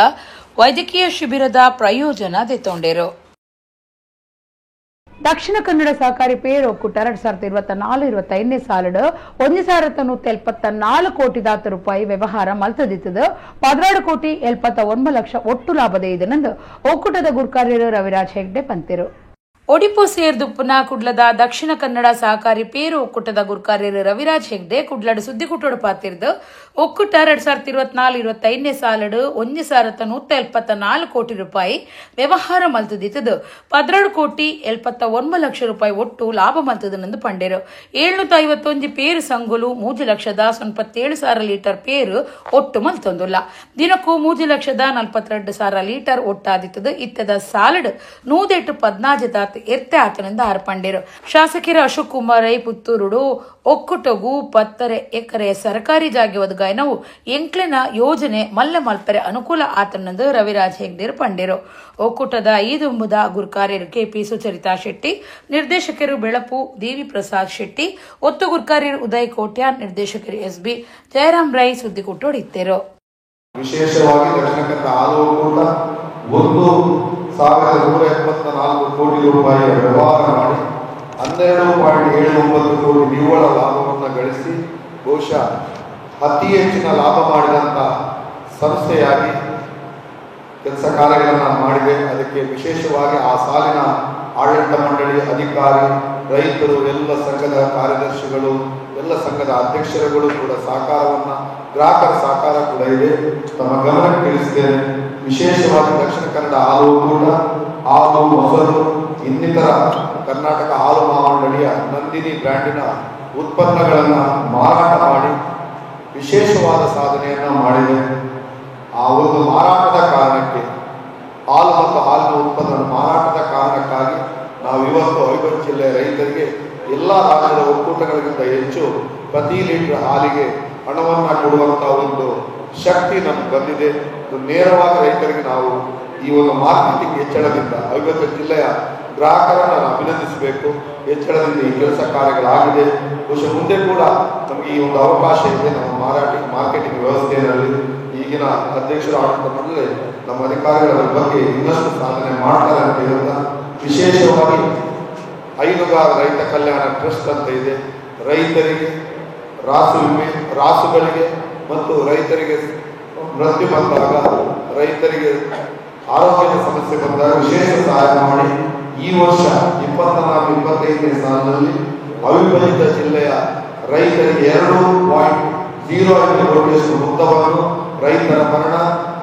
ವೈದ್ಯಕೀಯ ಶಿಬಿರದ ಪ್ರಯೋಜನ ದೆತ್ತೊಂಡೇರು. ದಕ್ಷಿಣ ಕನ್ನಡ ಸಹಕಾರಿ ಪೇರ್ ಒಕ್ಕೂಟ 2024-25 ಸಾಲಡು 1,174 ಕೋಟಿ ರೂಪಾಯಿ ವ್ಯವಹಾರ ಮಲ್ತದಿತ್ತದು 16 ಕೋಟಿ 79 ಲಕ್ಷ ಒಟ್ಟು ಲಾಭದ ಇದನಂದು ಒಕ್ಕೂಟದ ಗುರ್ಕಾರ್ಯರು ರವಿರಾಜ್ ಹೆಗ್ಡೆ ಪಂತಿರು. ಒಡಿಪು ಸೇರ್ದುಪ್ಪನ ಕುಡ್ಲದ ದಕ್ಷಿಣ ಕನ್ನಡ ಸಹಕಾರಿ ಪೇರು ಒಕ್ಕೂಟದ ಗುರ್ಕಾರ್ಯರು ರವಿರಾಜ್ ಹೆಗ್ಡೆ ಕುಡ್ಲಡ್ ಸುದ್ದಿಗುಟ್ಟೋಡು ಪಾತಿರ್ದು ಒಕ್ಕೂಟ 2024-25 ಸಾಲಡು 1,174 ಕೋಟಿ ರೂಪಾಯಿ ವ್ಯವಹಾರ ಮಲ್ತದಿತ್ತದು 16 ಕೋಟಿ 79 ಲಕ್ಷ ರೂಪಾಯಿ ಒಟ್ಟು ಲಾಭ ಮಲ್ತದನೆಂದು ಪಂಡೇರು. 751 ಪೇರು ಸಂಗುಲು 3,97,000 ಲೀಟರ್ ಪೇರು ಒಟ್ಟು ಮಲ್ತೊಂದುಲ್ಲ. ದಿನಕ್ಕೂ 3,42,000 ಲೀಟರ್ ಒಟ್ಟಾದಿತ್ತದು. ಇತ್ತದ ಸಾಲಡ್ 114 ಎತ್ತೆ ಆತನಿಂದ ಆರ್ಪಂಡೇರು. ಶಾಸಕರ ಅಶೋಕ್ ಕುಮಾರ್ ರೈ ಪುತ್ತೂರುಡು ಒಕ್ಕೂಟಗೂ 10 ಎಕರೆ ಸರ್ಕಾರಿ ಜಾಗೆ ಒದಗಾಯನವು ಎಂಕ್ಲೆನ ಯೋಜನೆ ಮಲ್ಲೆ ಮಲ್ಪರೆ ಅನುಕೂಲ ಆತನಂದು ರವಿರಾಜ್ ಹೆಗ್ಡೇರ್ ಪಂಡೇರು. ಒಕ್ಕೂಟದ ಈದುಂಬುದ ಗುರ್ಕಾರ್ಯರು ಕೆಪಿ ಸುಚರಿತಾ ಶೆಟ್ಟಿ, ನಿರ್ದೇಶಕರು ಬೆಳಪು ದೇವಿ ಪ್ರಸಾದ್ ಶೆಟ್ಟಿ, ಒತ್ತು ಗುರ್ಕಾರ್ಯರು ಉದಯ್ ಕೋಟ್ಯಾನ್, ನಿರ್ದೇಶಕರು ಎಸ್ಬಿ ಜಯರಾಮ್ ರೈ ಸುದ್ದಿಗುಟ್ಟೋಡಿತ್ತೇರು. ವಿಶೇಷವಾಗಿ ದಕ್ಷಿಣ ಕನ್ನಡ ಹಾಲು ಒಕ್ಕೂಟ 1,174 ಕೋಟಿ ರೂಪಾಯಿಯ ವ್ಯವಹಾರ ಮಾಡಿ 12.79 ಕೋಟಿ ನಿವ್ವಳ ಲಾಭವನ್ನು ಗಳಿಸಿ ಬಹುಶಃ ಅತಿ ಹೆಚ್ಚಿನ ಲಾಭ ಮಾಡಿದಂಥ ಸಂಸ್ಥೆಯಾಗಿ ಕೆಲಸ ಕಾರ್ಯಗಳನ್ನು ಮಾಡಿದೆ. ಅದಕ್ಕೆ ವಿಶೇಷವಾಗಿ ಆ ಸಾಲಿನ ಆಡಳಿತ ಮಂಡಳಿ ಅಧಿಕಾರಿ, ರೈತರು, ಎಲ್ಲ ಸಂಘದ ಕಾರ್ಯದರ್ಶಿಗಳು, ಎಲ್ಲ ಸಂಘದ ಅಧ್ಯಕ್ಷರುಗಳು ಕೂಡ ಸಹಕಾರವನ್ನು, ಗ್ರಾಹಕರ ಸಹಕಾರ ಕೂಡ ಇದೆ, ತಮ್ಮ ಗಮನಕ್ಕೆ ತಿಳಿಸಿದ್ದೇನೆ. ವಿಶೇಷವಾಗಿ ದಕ್ಷಿಣ ಕನ್ನಡ ಹಾಲು ಒಕ್ಕೂಟ ಹಾಲು, ಮೊಸರು, ಇನ್ನಿತರ ಕರ್ನಾಟಕ ಹಾಲು ಮಹಾಮಂಡಳಿಯ ನಂದಿನಿ ಬ್ರ್ಯಾಂಡಿನ ಉತ್ಪನ್ನಗಳನ್ನು ಮಾರಾಟ ಮಾಡಿ ವಿಶೇಷವಾದ ಸಾಧನೆಯನ್ನು ಮಾಡಿದೆ. ಆ ಒಂದು ಮಾರಾಟದ ಕಾರಣಕ್ಕೆ, ಹಾಲು ಮತ್ತು ಹಾಲಿನ ಉತ್ಪನ್ನ ಮಾರಾಟದ ಕಾರಣಕ್ಕಾಗಿ ನಾವು ಇವತ್ತು ಅವಿಭಜಿತ ಜಿಲ್ಲೆಯ ರೈತರಿಗೆ ಎಲ್ಲ ರಾಜ್ಯದ ಒಕ್ಕೂಟಗಳಿಗಿಂತ ಹೆಚ್ಚು ಪ್ರತಿ ಲೀಟರ್ ಹಾಲಿಗೆ ಹಣವನ್ನು ಕೊಡುವಂಥ ಒಂದು ಶಕ್ತಿ ನಮ್ಗೆ ಬಂದಿದೆ. ನೇರವಾಗಿ ರೈತರಿಗೆ ನಾವು ಈ ಒಂದು ಮಾರ್ಕೆಟಿಂಗ್ ಹೆಚ್ಚಳದಿಂದ ಅವಿಭಜಿತ ಜಿಲ್ಲೆಯ ಗ್ರಾಹಕರನ್ನು ನಾವು ಅಭಿನಂದಿಸಬೇಕು. ಹೆಚ್ಚಳದಿಂದ ಈ ಕೆಲಸ ಕಾರ್ಯಗಳಾಗಿದೆ. ಬಹುಶಃ ಮುಂದೆ ಕೂಡ ನಮಗೆ ಈ ಒಂದು ಅವಕಾಶ ಇದೆ. ನಮ್ಮ ಮಾರ್ಕೆಟಿಂಗ್ ವ್ಯವಸ್ಥೆಯಲ್ಲಿ ಈಗಿನ ಅಧ್ಯಕ್ಷರು ಆಡಳಿತ ಮಂಡಳಿ ನಮ್ಮ ಅಧಿಕಾರಿಗಳ ಬಗ್ಗೆ ಇನ್ನಷ್ಟು ಸಾಧನೆ ಮಾಡ್ತಾರೆ ಅಂತ ಹೇಳುತ್ತಾ, ವಿಶೇಷವಾಗಿ ಹೈನುಗಾರ ರೈತ ಕಲ್ಯಾಣ ಟ್ರಸ್ಟ್ ಅಂತ ಇದೆ. ರೈತರಿಗೆ ರಾಸು ವಿಮೆ, ರಾಸುಗಳಿಗೆ ಮತ್ತು ರೈತರಿಗೆ ಮೃತ್ಯು ಬಂದಾಗ, ರೈತರಿಗೆ ಆರೋಗ್ಯದ ಸಮಸ್ಯೆ ಬಂದಾಗ ವಿಶೇಷ ಸಹಾಯ ಮಾಡಿ ಈ ವರ್ಷ 24-25 ಸಾಲಿನಲ್ಲಿ ಅವಿಭಜಿತ ಜಿಲ್ಲೆಯ ರೈತರಿಗೆ 2.05 ಕೋಟಿಯಷ್ಟು ಮೊತ್ತವನ್ನು ರೈತರ ಮರಣ,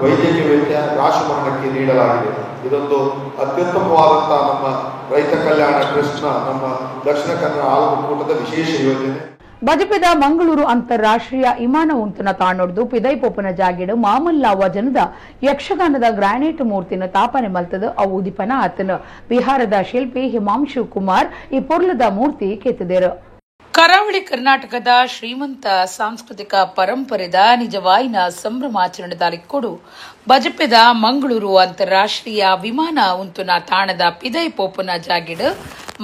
ವೈದ್ಯಕೀಯ ವೆಚ್ಚ, ರಾಶಿ ಮರಣಕ್ಕೆ ನೀಡಲಾಗಿದೆ. ಇದೊಂದು ಅತ್ಯುತ್ತಮವಾದಂತಹ ನಮ್ಮ ರೈತ ಕಲ್ಯಾಣ ಟ್ರಸ್ಟ್ನ, ನಮ್ಮ ದಕ್ಷಿಣ ಕನ್ನಡ ಹಾಲು ಒಕ್ಕೂಟದ ವಿಶೇಷ ಯೋಜನೆ. ಬಜಪೆದ ಮಂಗಳೂರು ಅಂತಾರಾಷ್ಟ್ರೀಯ ವಿಮಾನ ಉಂತನ ತಾಣೊಡ್ದು ಪಿದೈಪೊಪ್ಪನ ಜಾಗಿಡು ಮಾಮಲ್ಲಾವ ಜನದ ಯಕ್ಷಗಾನದ ಗ್ರಾನೈಟ್ ಮೂರ್ತಿನ ತಾಪನೆ ಮಲ್ತದ ಅವು ಉದಿಪನ ಆತನ ಬಿಹಾರದ ಶಿಲ್ಪಿ ಹಿಮಾಂಶು ಕುಮಾರ್ ಈ ಪೊರ್ಲದ ಮೂರ್ತಿ ಕೆತ್ತಿದರು. ಕರಾವಳಿ ಕರ್ನಾಟಕದ ಶ್ರೀಮಂತ ಸಾಂಸ್ಕೃತಿಕ ಪರಂಪರೆದ ನಿಜವಾಯಿನ ಸಂಭ್ರಮಾಚರಣೆದಾಲಿಕ್ಕೊಡು ಬಜಪೆದ ಮಂಗಳೂರು ಅಂತಾರಾಷ್ಟ್ರೀಯ ವಿಮಾನ ಉಂತುನ ತಾಣದ ಪಿದೈಪೊಪ್ಪನ ಜಾಗಿಡು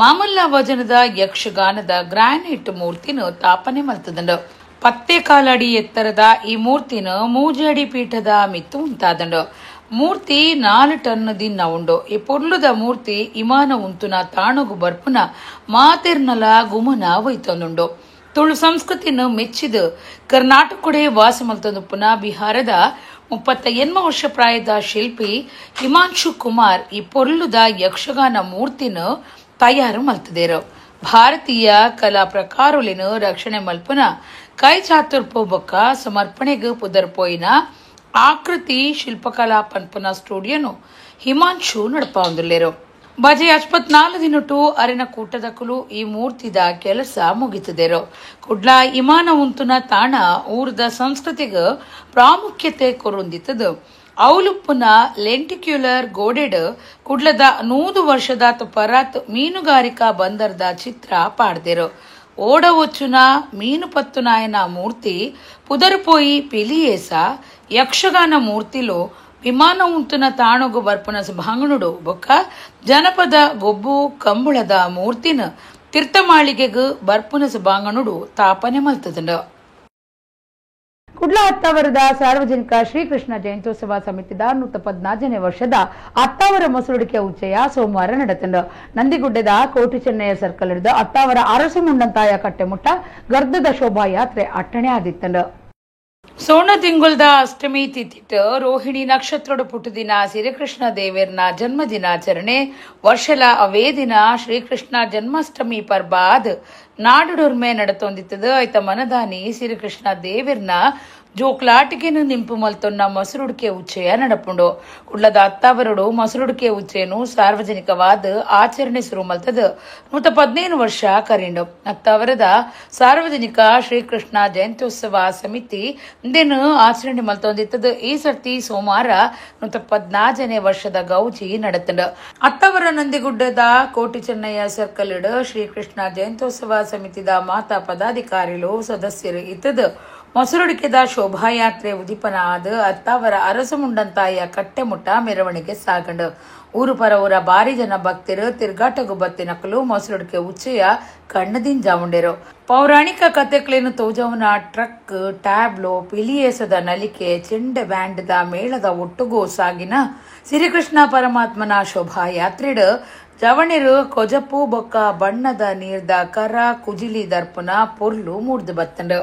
ಮಾಮಲ್ಲಾವ ಜನದ ಯಕ್ಷಗಾನದ ಗ್ರಾನೈಟ್ ಮೂರ್ತಿನ ತಾಪನೆ ಮಲ್ತದಂಡು. 10 ಕಾಲಡಿ ಎತ್ತರದ ಈ ಮೂರ್ತಿನ ಮೂಜಡಿ ಪೀಠದ ಮಿತ್ತು ಉಂಟಾದಂಡು. ಮೂರ್ತಿ 4 ಟನ್ ದಿನ ಉಂಡು ಈ ಪೊರ್ಲುದ ಮೂರ್ತಿ ಇಮಾನ ಉಂತುನ ತಾಣಗು ಬರ್ಪುನ ಮಾತೆರ್ನಲ ಗುಮನ ಒಯ್ತೊಂದುಂಡು ತುಳು ಸಂಸ್ಕೃತಿನ ಮೆಚ್ಚಿದ ಕರ್ನಾಟಕಡೆ ವಾಸ ಮಲ್ತೊಂದುಪ್ಪುನ ಬಿಹಾರದ 38 ವರ್ಷ ಪ್ರಾಯದ ಶಿಲ್ಪಿ ಹಿಮಾಂಶು ಕುಮಾರ್ ಈ ಪೊರ್ಲುದ ಯಕ್ಷಗಾನ ಮೂರ್ತಿನ ತಯಾರು ಮಲ್ತದೇರು ಭಾರತೀಯ ಕಲಾ ಪ್ರಕಾರುಲಿನ ರಕ್ಷಣೆ ಮಲ್ಪುನ ಕೈ ಚಾತುರ್ಪು ಬೊಕ್ಕ ಸಮರ್ಪಣೆಗೆ ಪುದರ್ಪೋಯಿನ ಆಕೃತಿ ಶಿಲ್ಪಕಲಾ ಪನ್ಪುನ ಸ್ಟುಡಿಯೋನು ಹಿಮಾಂಶು ನಡಪಾವಂದುಲ್ಲೇರು ಬಜೆ 74 ದಿನಟು ಅರೆನ ಕೂಟದಕಲು ಈ ಮೂರ್ತಿದ ಕೆಲಸ ಮುಗಿತದೇರು ಕುಡ್ಲ ಇಮಾನ ಉಂತುನ ತಾಣ ಊರದ ಸಂಸ್ಕೃತಿಗೆ ಪ್ರಾಮುಖ್ಯತೆ ಕೊರೊಂದಿತ್ತದು ಅವಲುಪ್ಪುನ ಲೆಂಟಿಕ್ಯುಲರ್ ಗೋಡೆಡ್ ಕುಡ್ಲದ 100 ವರ್ಷದ ಪರಾತ್ ಮೀನುಗಾರಿಕಾ ಬಂದರ್ದ ಚಿತ್ರ ಪಾಡ್ದೇರು ಓಡವೊಚ್ಚುನ ಮೀನು ಪತ್ತುನಾಯನ ಮೂರ್ತಿ ಪುದರ್ಪೋಯಿ ಪಿಲಿಯೇಸ ಯಕ್ಷಗಾನ ಮೂರ್ತಿಲು ವಿಮಾನ ಉಂತುನ ತಾಣಗು ಬರ್ಪುನ ಭಾಂಗಣುಡು ಬೊಕ್ಕ ಜನಪದ ಗೊಬ್ಬು ಕಂಬುಳದ ಮೂರ್ತಿನ ತೀರ್ಥಮಾಳಿಗೆಗೂ ಬರ್ಪುನ ಭಾಂಗಣುಡು ತಾಪನೆ ಮಲ್ತದಂಡ ಕುಡ್ಲ ಹತ್ತಾವರದ ಸಾರ್ವಜನಿಕ ಶ್ರೀಕೃಷ್ಣ ಜಯಂತ್ಯೋತ್ಸವ ಸಮಿತಿದ 114ನೇ ವರ್ಷದ ಅತ್ತಾವರ ಮಸೂಡಿಕೆ ಉಚ್ಚಯ ಸೋಮವಾರ ನಡೆತಂಡ ನಂದಿಗುಡ್ಡದ ಕೋಟಿ ಚೆನ್ನಯ್ಯ ಸರ್ಕಲ್ ಹಿಡಿದು ಅತ್ತಾವರ ಅರಸಿ ಮುಂಡಂತಾಯ ಕಟ್ಟೆಮುಟ್ಟ ಗರ್ಧದ ಶೋಭಾಯಾತ್ರೆ ಅಟ್ಟಣೆ ಆದಿತ್ತಂಡ ಸೋಣ ತಿಂಗುಲ್ದ ಅಷ್ಟಮಿ ತಿಥಿಟ್ ರೋಹಿಣಿ ನಕ್ಷತ್ರೋಡು ಪುಟ್ಟುದಿನ ಶ್ರೀಕೃಷ್ಣ ದೇವೇರ್ನ ಜನ್ಮ ದಿನಾಚರಣೆ ವರ್ಷಲ ಅವೇ ದಿನ ಶ್ರೀಕೃಷ್ಣ ಜನ್ಮಾಷ್ಟಮಿ ಪರ್ಬಾದ್ ನಾಡುಡೊರ್ಮೆ ನಡತೊಂದಿತ್ತದು ಐತ ಮನದಾನಿ ಶ್ರೀಕೃಷ್ಣ ದೇವೇರ್ನ ಜೋಕ್ಲಾಟಿಗೆನು ನಿಂಪು ಮಲ್ತೊನ್ನ ಮಸರುಡಿಕೆ ಉಚ್ಚಯ ನಡಪುಂಡು ಕುಡ್ಲದ ಅತ್ತಾವರಡು ಮಸರುಡಿಕೆ ಉಚ್ಚೆನು ಸಾರ್ವಜನಿಕವಾದ ಆಚರಣೆ ಶುರು ಮಲ್ತದ 115 ವರ್ಷ ಕರಿಂಡು ಅತ್ತಾವರದ ಸಾರ್ವಜನಿಕ ಶ್ರೀಕೃಷ್ಣ ಜಯಂತ್ಯೋತ್ಸವ ಸಮಿತಿ ಇಂದೇನು ಆಚರಣೆ ಮಲ್ತೊಂದಿತ್ತದ ಈ ಸರ್ತಿ ಸೋಮವಾರ 114ನೇ ವರ್ಷದ ಗೌಜಿ ನಡೆತಂಡ ಅತ್ತಾವರ ನಂದಿಗುಡ್ಡದ ಕೋಟಿ ಚೆನ್ನಯ್ಯ ಸರ್ಕಲ್ ಇಡ ಶ್ರೀಕೃಷ್ಣ ಜಯಂತ್ಯೋತ್ಸವ ಸಮಿತಿದ ಮಾತಾ ಪದಾಧಿಕಾರಿಗಳು ಸದಸ್ಯರು ಇತ್ತದ ಮೊಸರುಡಿಕೆದ ಶೋಭಾಯಾತ್ರೆ ಉದಿಪನ ಆದ ಅತ್ತಾವರ ಅರಸಮುಂಡಂತಾಯ ಕಟ್ಟೆಮುಟ್ಟ ಮೆರವಣಿಗೆ ಸಾಗಂಡು ಊರು ಪರವೂರ ಭಾರಿ ಜನ ಭಕ್ತರು ತಿರ್ಗಾಟಗು ಬತ್ತಿನಕಲು ಮೊಸರುಡಿಕೆ ಉಚ್ಚೆಯ ಕಣ್ಣದಿನ್ ಜಾವುಂಡೆರು ಪೌರಾಣಿಕ ಕಥೆಗಳೇನು ತೋಜವನ ಟ್ರಕ್ ಟ್ಯಾಬ್ಲೋ ಪಿಲಿಯೇಸದ ನಲಿಕೆ ಚೆಂಡ ಬ್ಯಾಂಡ್ದ ಮೇಳದ ಒಟ್ಟುಗೂ ಸಾಗಿನ ಶ್ರೀಕೃಷ್ಣ ಪರಮಾತ್ಮನ ಶೋಭಾಯಾತ್ರೆಡ್ ಜವಣಿರು ಕೊಜಪ್ಪು ಬೊಕ್ಕ ಬಣ್ಣದ ನೀರ್ದ ಕರ ಕುಜಿಲಿ ದರ್ಪುನ ಪೊರ್ಲು ಮೂಡ್ದು ಬತ್ತಂಡು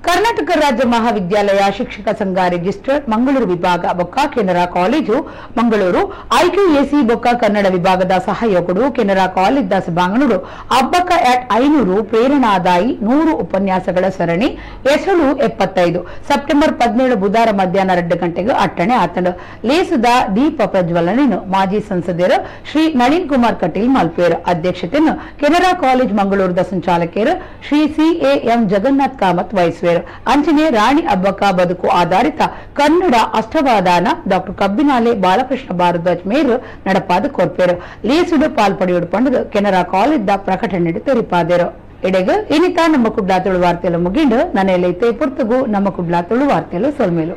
ಕರ್ನಾಟಕ ರಾಜ್ಯ ಮಹಾವಿದ್ಯಾಲಯ ಶಿಕ್ಷಕ ಸಂಘ ರಿಜಿಸ್ಟರ್ಡ್ ಮಂಗಳೂರು ವಿಭಾಗ ಬೊಕ್ಕ ಕೆನರಾ ಕಾಲೇಜು ಮಂಗಳೂರು ಐಕ್ಯೂಎಸಿ ಬೊಕ್ಕ ಕನ್ನಡ ವಿಭಾಗದ ಸಹಯೋಗಡು ಕೆನರಾ ಕಾಲೇಜ್ ದ ಸಭಾಂಗಣಡು ಹಬ್ಬಕ at 500 ಪ್ರೇರಣಾದಾಯಿ 100 ಉಪನ್ಯಾಸಗಳ ಸರಣಿ ಹೆಸರು 75 ಸೆಪ್ಟೆಂಬರ್ 17 ಬುಧವಾರ ಮಧ್ಯಾಹ್ನ 2 ಗಂಟೆಗೆ ಅಟ್ಟಣೆ ಆತಂಡ ಲೇಸದ ದೀಪ ಪ್ರಜ್ವಲನೆಯನ್ನು ಮಾಜಿ ಸಂಸದರು ಶ್ರೀ ನಳಿನ್ ಕುಮಾರ್ ಕಟೀಲ್ ಮಲ್ಪೇರ್ ಅಧ್ಯಕ್ಷತೆಯನ್ನು ಕೆನರಾ ಕಾಲೇಜ್ ಮಂಗಳೂರದ ಸಂಚಾಲಕರು ಶ್ರೀ CAM ಜಗನ್ನಾಥ್ ಕಾಮತ್ ವಹಿಸುವರು ಅಂಚನೆ ರಾಣಿ ಹಬ್ಬಕ ಬದುಕು ಆಧಾರಿತ ಕನ್ನಡ ಅಷ್ಟವಾದಾನ ಡಾಕ್ಟರ್ ಕಬ್ಬಿನಾಲೆ ಬಾಲಕೃಷ್ಣ ಭಾರದ್ವಾಜ್ ಮೇರ್ ನಡಪಾದ ಕೊರ್ಪೇರು ಲೇಸುಡು ಪಾಲ್ಪಡೆಯೋಡು ಪಂಡದು ಕೆನರಾ ಕಾಲೇಜ್ ದ ಪ್ರಕಟಣೆ ತೆರಿಪಾದರು ಎಡೆಗ ಇನಿತ ನಮ್ಮ ಕುಡ್ಲಾ ತುಳು ವಾರ್ತೆಲು ಮುಗಿಂಡು ನನೆಯಲ್ಲೈತೆ ಪುರ್ತಗು ನಮ್ಮ ಕುಡ್ಲಾ ತುಳು ವಾರ್ತೆಲು ಸೊಲ್ಮೇಲು